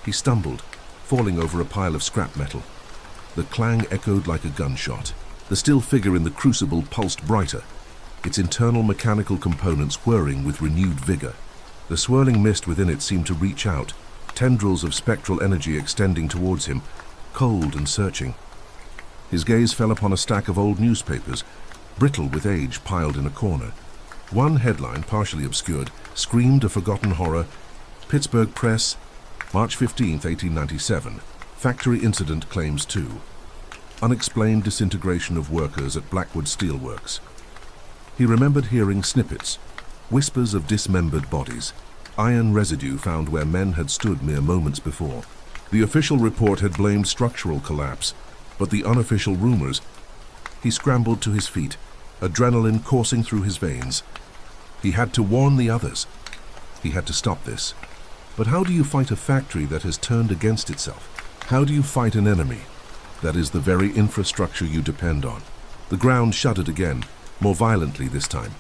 He stumbled, falling over a pile of scrap metal. The clang echoed like a gunshot. The still figure in the crucible pulsed brighter, its internal mechanical components whirring with renewed vigor. The swirling mist within it seemed to reach out, tendrils of spectral energy extending towards him, cold and searching. His gaze fell upon a stack of old newspapers, brittle with age, piled in a corner. One headline, partially obscured, screamed a forgotten horror: Pittsburgh Press, March 15, 1897. Factory incident claims 2. Unexplained disintegration of workers at Blackwood Steelworks. He remembered hearing snippets, whispers of dismembered bodies, iron residue found where men had stood mere moments before. The official report had blamed structural collapse, but the unofficial rumors. He scrambled to his feet, adrenaline coursing through his veins. He had to warn the others. He had to stop this. But how do you fight a factory that has turned against itself? How do you fight an enemy that is the very infrastructure you depend on? The ground shuddered again, more violently this time.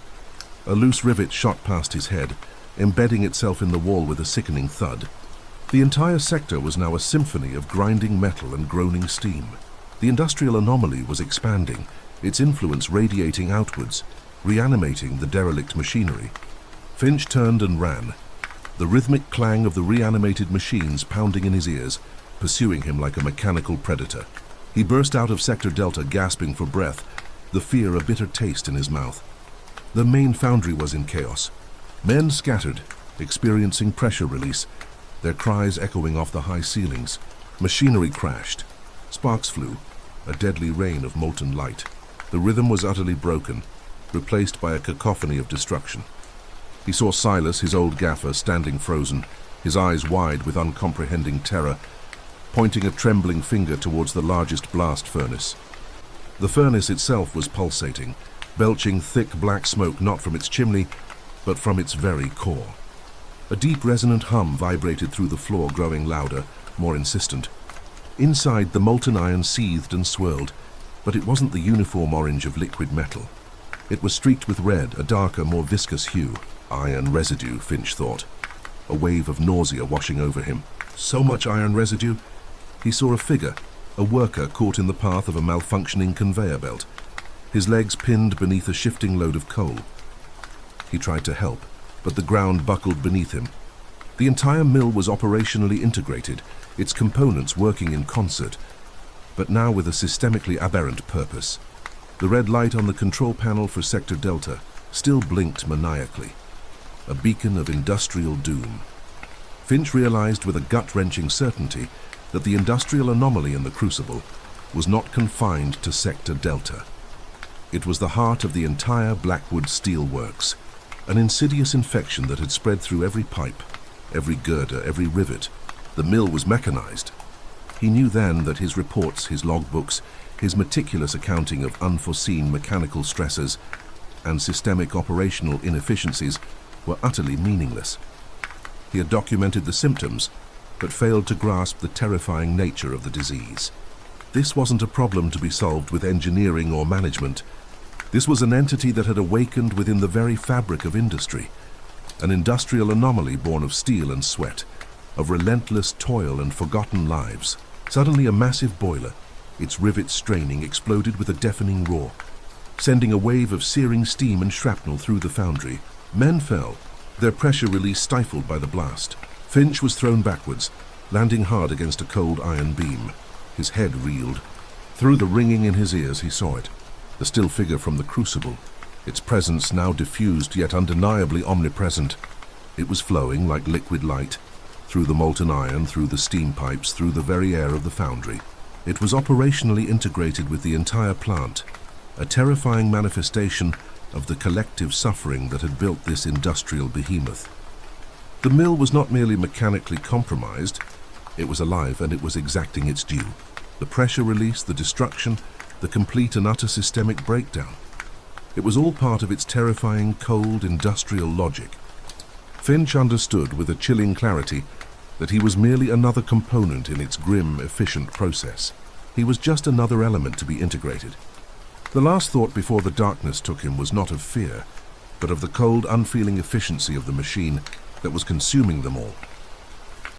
A loose rivet shot past his head, embedding itself in the wall with a sickening thud. The entire sector was now a symphony of grinding metal and groaning steam. The industrial anomaly was expanding, its influence radiating outwards, reanimating the derelict machinery. Finch turned and ran, the rhythmic clang of the reanimated machines pounding in his ears, pursuing him like a mechanical predator. He burst out of Sector Delta, gasping for breath, the fear a bitter taste in his mouth. The main foundry was in chaos. Men scattered, experiencing pressure release, their cries echoing off the high ceilings. Machinery crashed. Sparks flew, a deadly rain of molten light. The rhythm was utterly broken, replaced by a cacophony of destruction. He saw Silas, his old gaffer, standing frozen, his eyes wide with uncomprehending terror, pointing a trembling finger towards the largest blast furnace. The furnace itself was pulsating, belching thick black smoke not from its chimney, but from its very core. A deep resonant hum vibrated through the floor, growing louder, more insistent. Inside, the molten iron seethed and swirled, but it wasn't the uniform orange of liquid metal. It was streaked with red, a darker, more viscous hue. Iron residue, Finch thought. A wave of nausea washing over him. So much iron residue. He saw a figure, a worker caught in the path of a malfunctioning conveyor belt, his legs pinned beneath a shifting load of coal. He tried to help, but the ground buckled beneath him. The entire mill was operationally integrated, its components working in concert, but now with a systemically aberrant purpose. The red light on the control panel for Sector Delta still blinked maniacally, a beacon of industrial doom. Finch realized with a gut-wrenching certainty that the industrial anomaly in the crucible was not confined to Sector Delta. It was the heart of the entire Blackwood Steel Works, an insidious infection that had spread through every pipe, every girder, every rivet. The mill was mechanized. He knew then that his reports, his logbooks, his meticulous accounting of unforeseen mechanical stresses and systemic operational inefficiencies were utterly meaningless. He had documented the symptoms, but failed to grasp the terrifying nature of the disease. This wasn't a problem to be solved with engineering or management. This was an entity that had awakened within the very fabric of industry, an industrial anomaly born of steel and sweat, of relentless toil and forgotten lives. Suddenly a massive boiler, its rivets straining, exploded with a deafening roar, sending a wave of searing steam and shrapnel through the foundry. Men fell, their pressure release stifled by the blast. Finch was thrown backwards, landing hard against a cold iron beam. His head reeled. Through the ringing in his ears he saw it, the still figure from the crucible, its presence now diffused yet undeniably omnipresent. It was flowing like liquid light, through the molten iron, through the steam pipes, through the very air of the foundry. It was operationally integrated with the entire plant, a terrifying manifestation of the collective suffering that had built this industrial behemoth. The mill was not merely mechanically compromised, it was alive and it was exacting its due. The pressure release, the destruction, the complete and utter systemic breakdown. It was all part of its terrifying, cold, industrial logic. Finch understood with a chilling clarity that he was merely another component in its grim, efficient process. He was just another element to be integrated. The last thought before the darkness took him was not of fear, but of the cold, unfeeling efficiency of the machine that was consuming them all.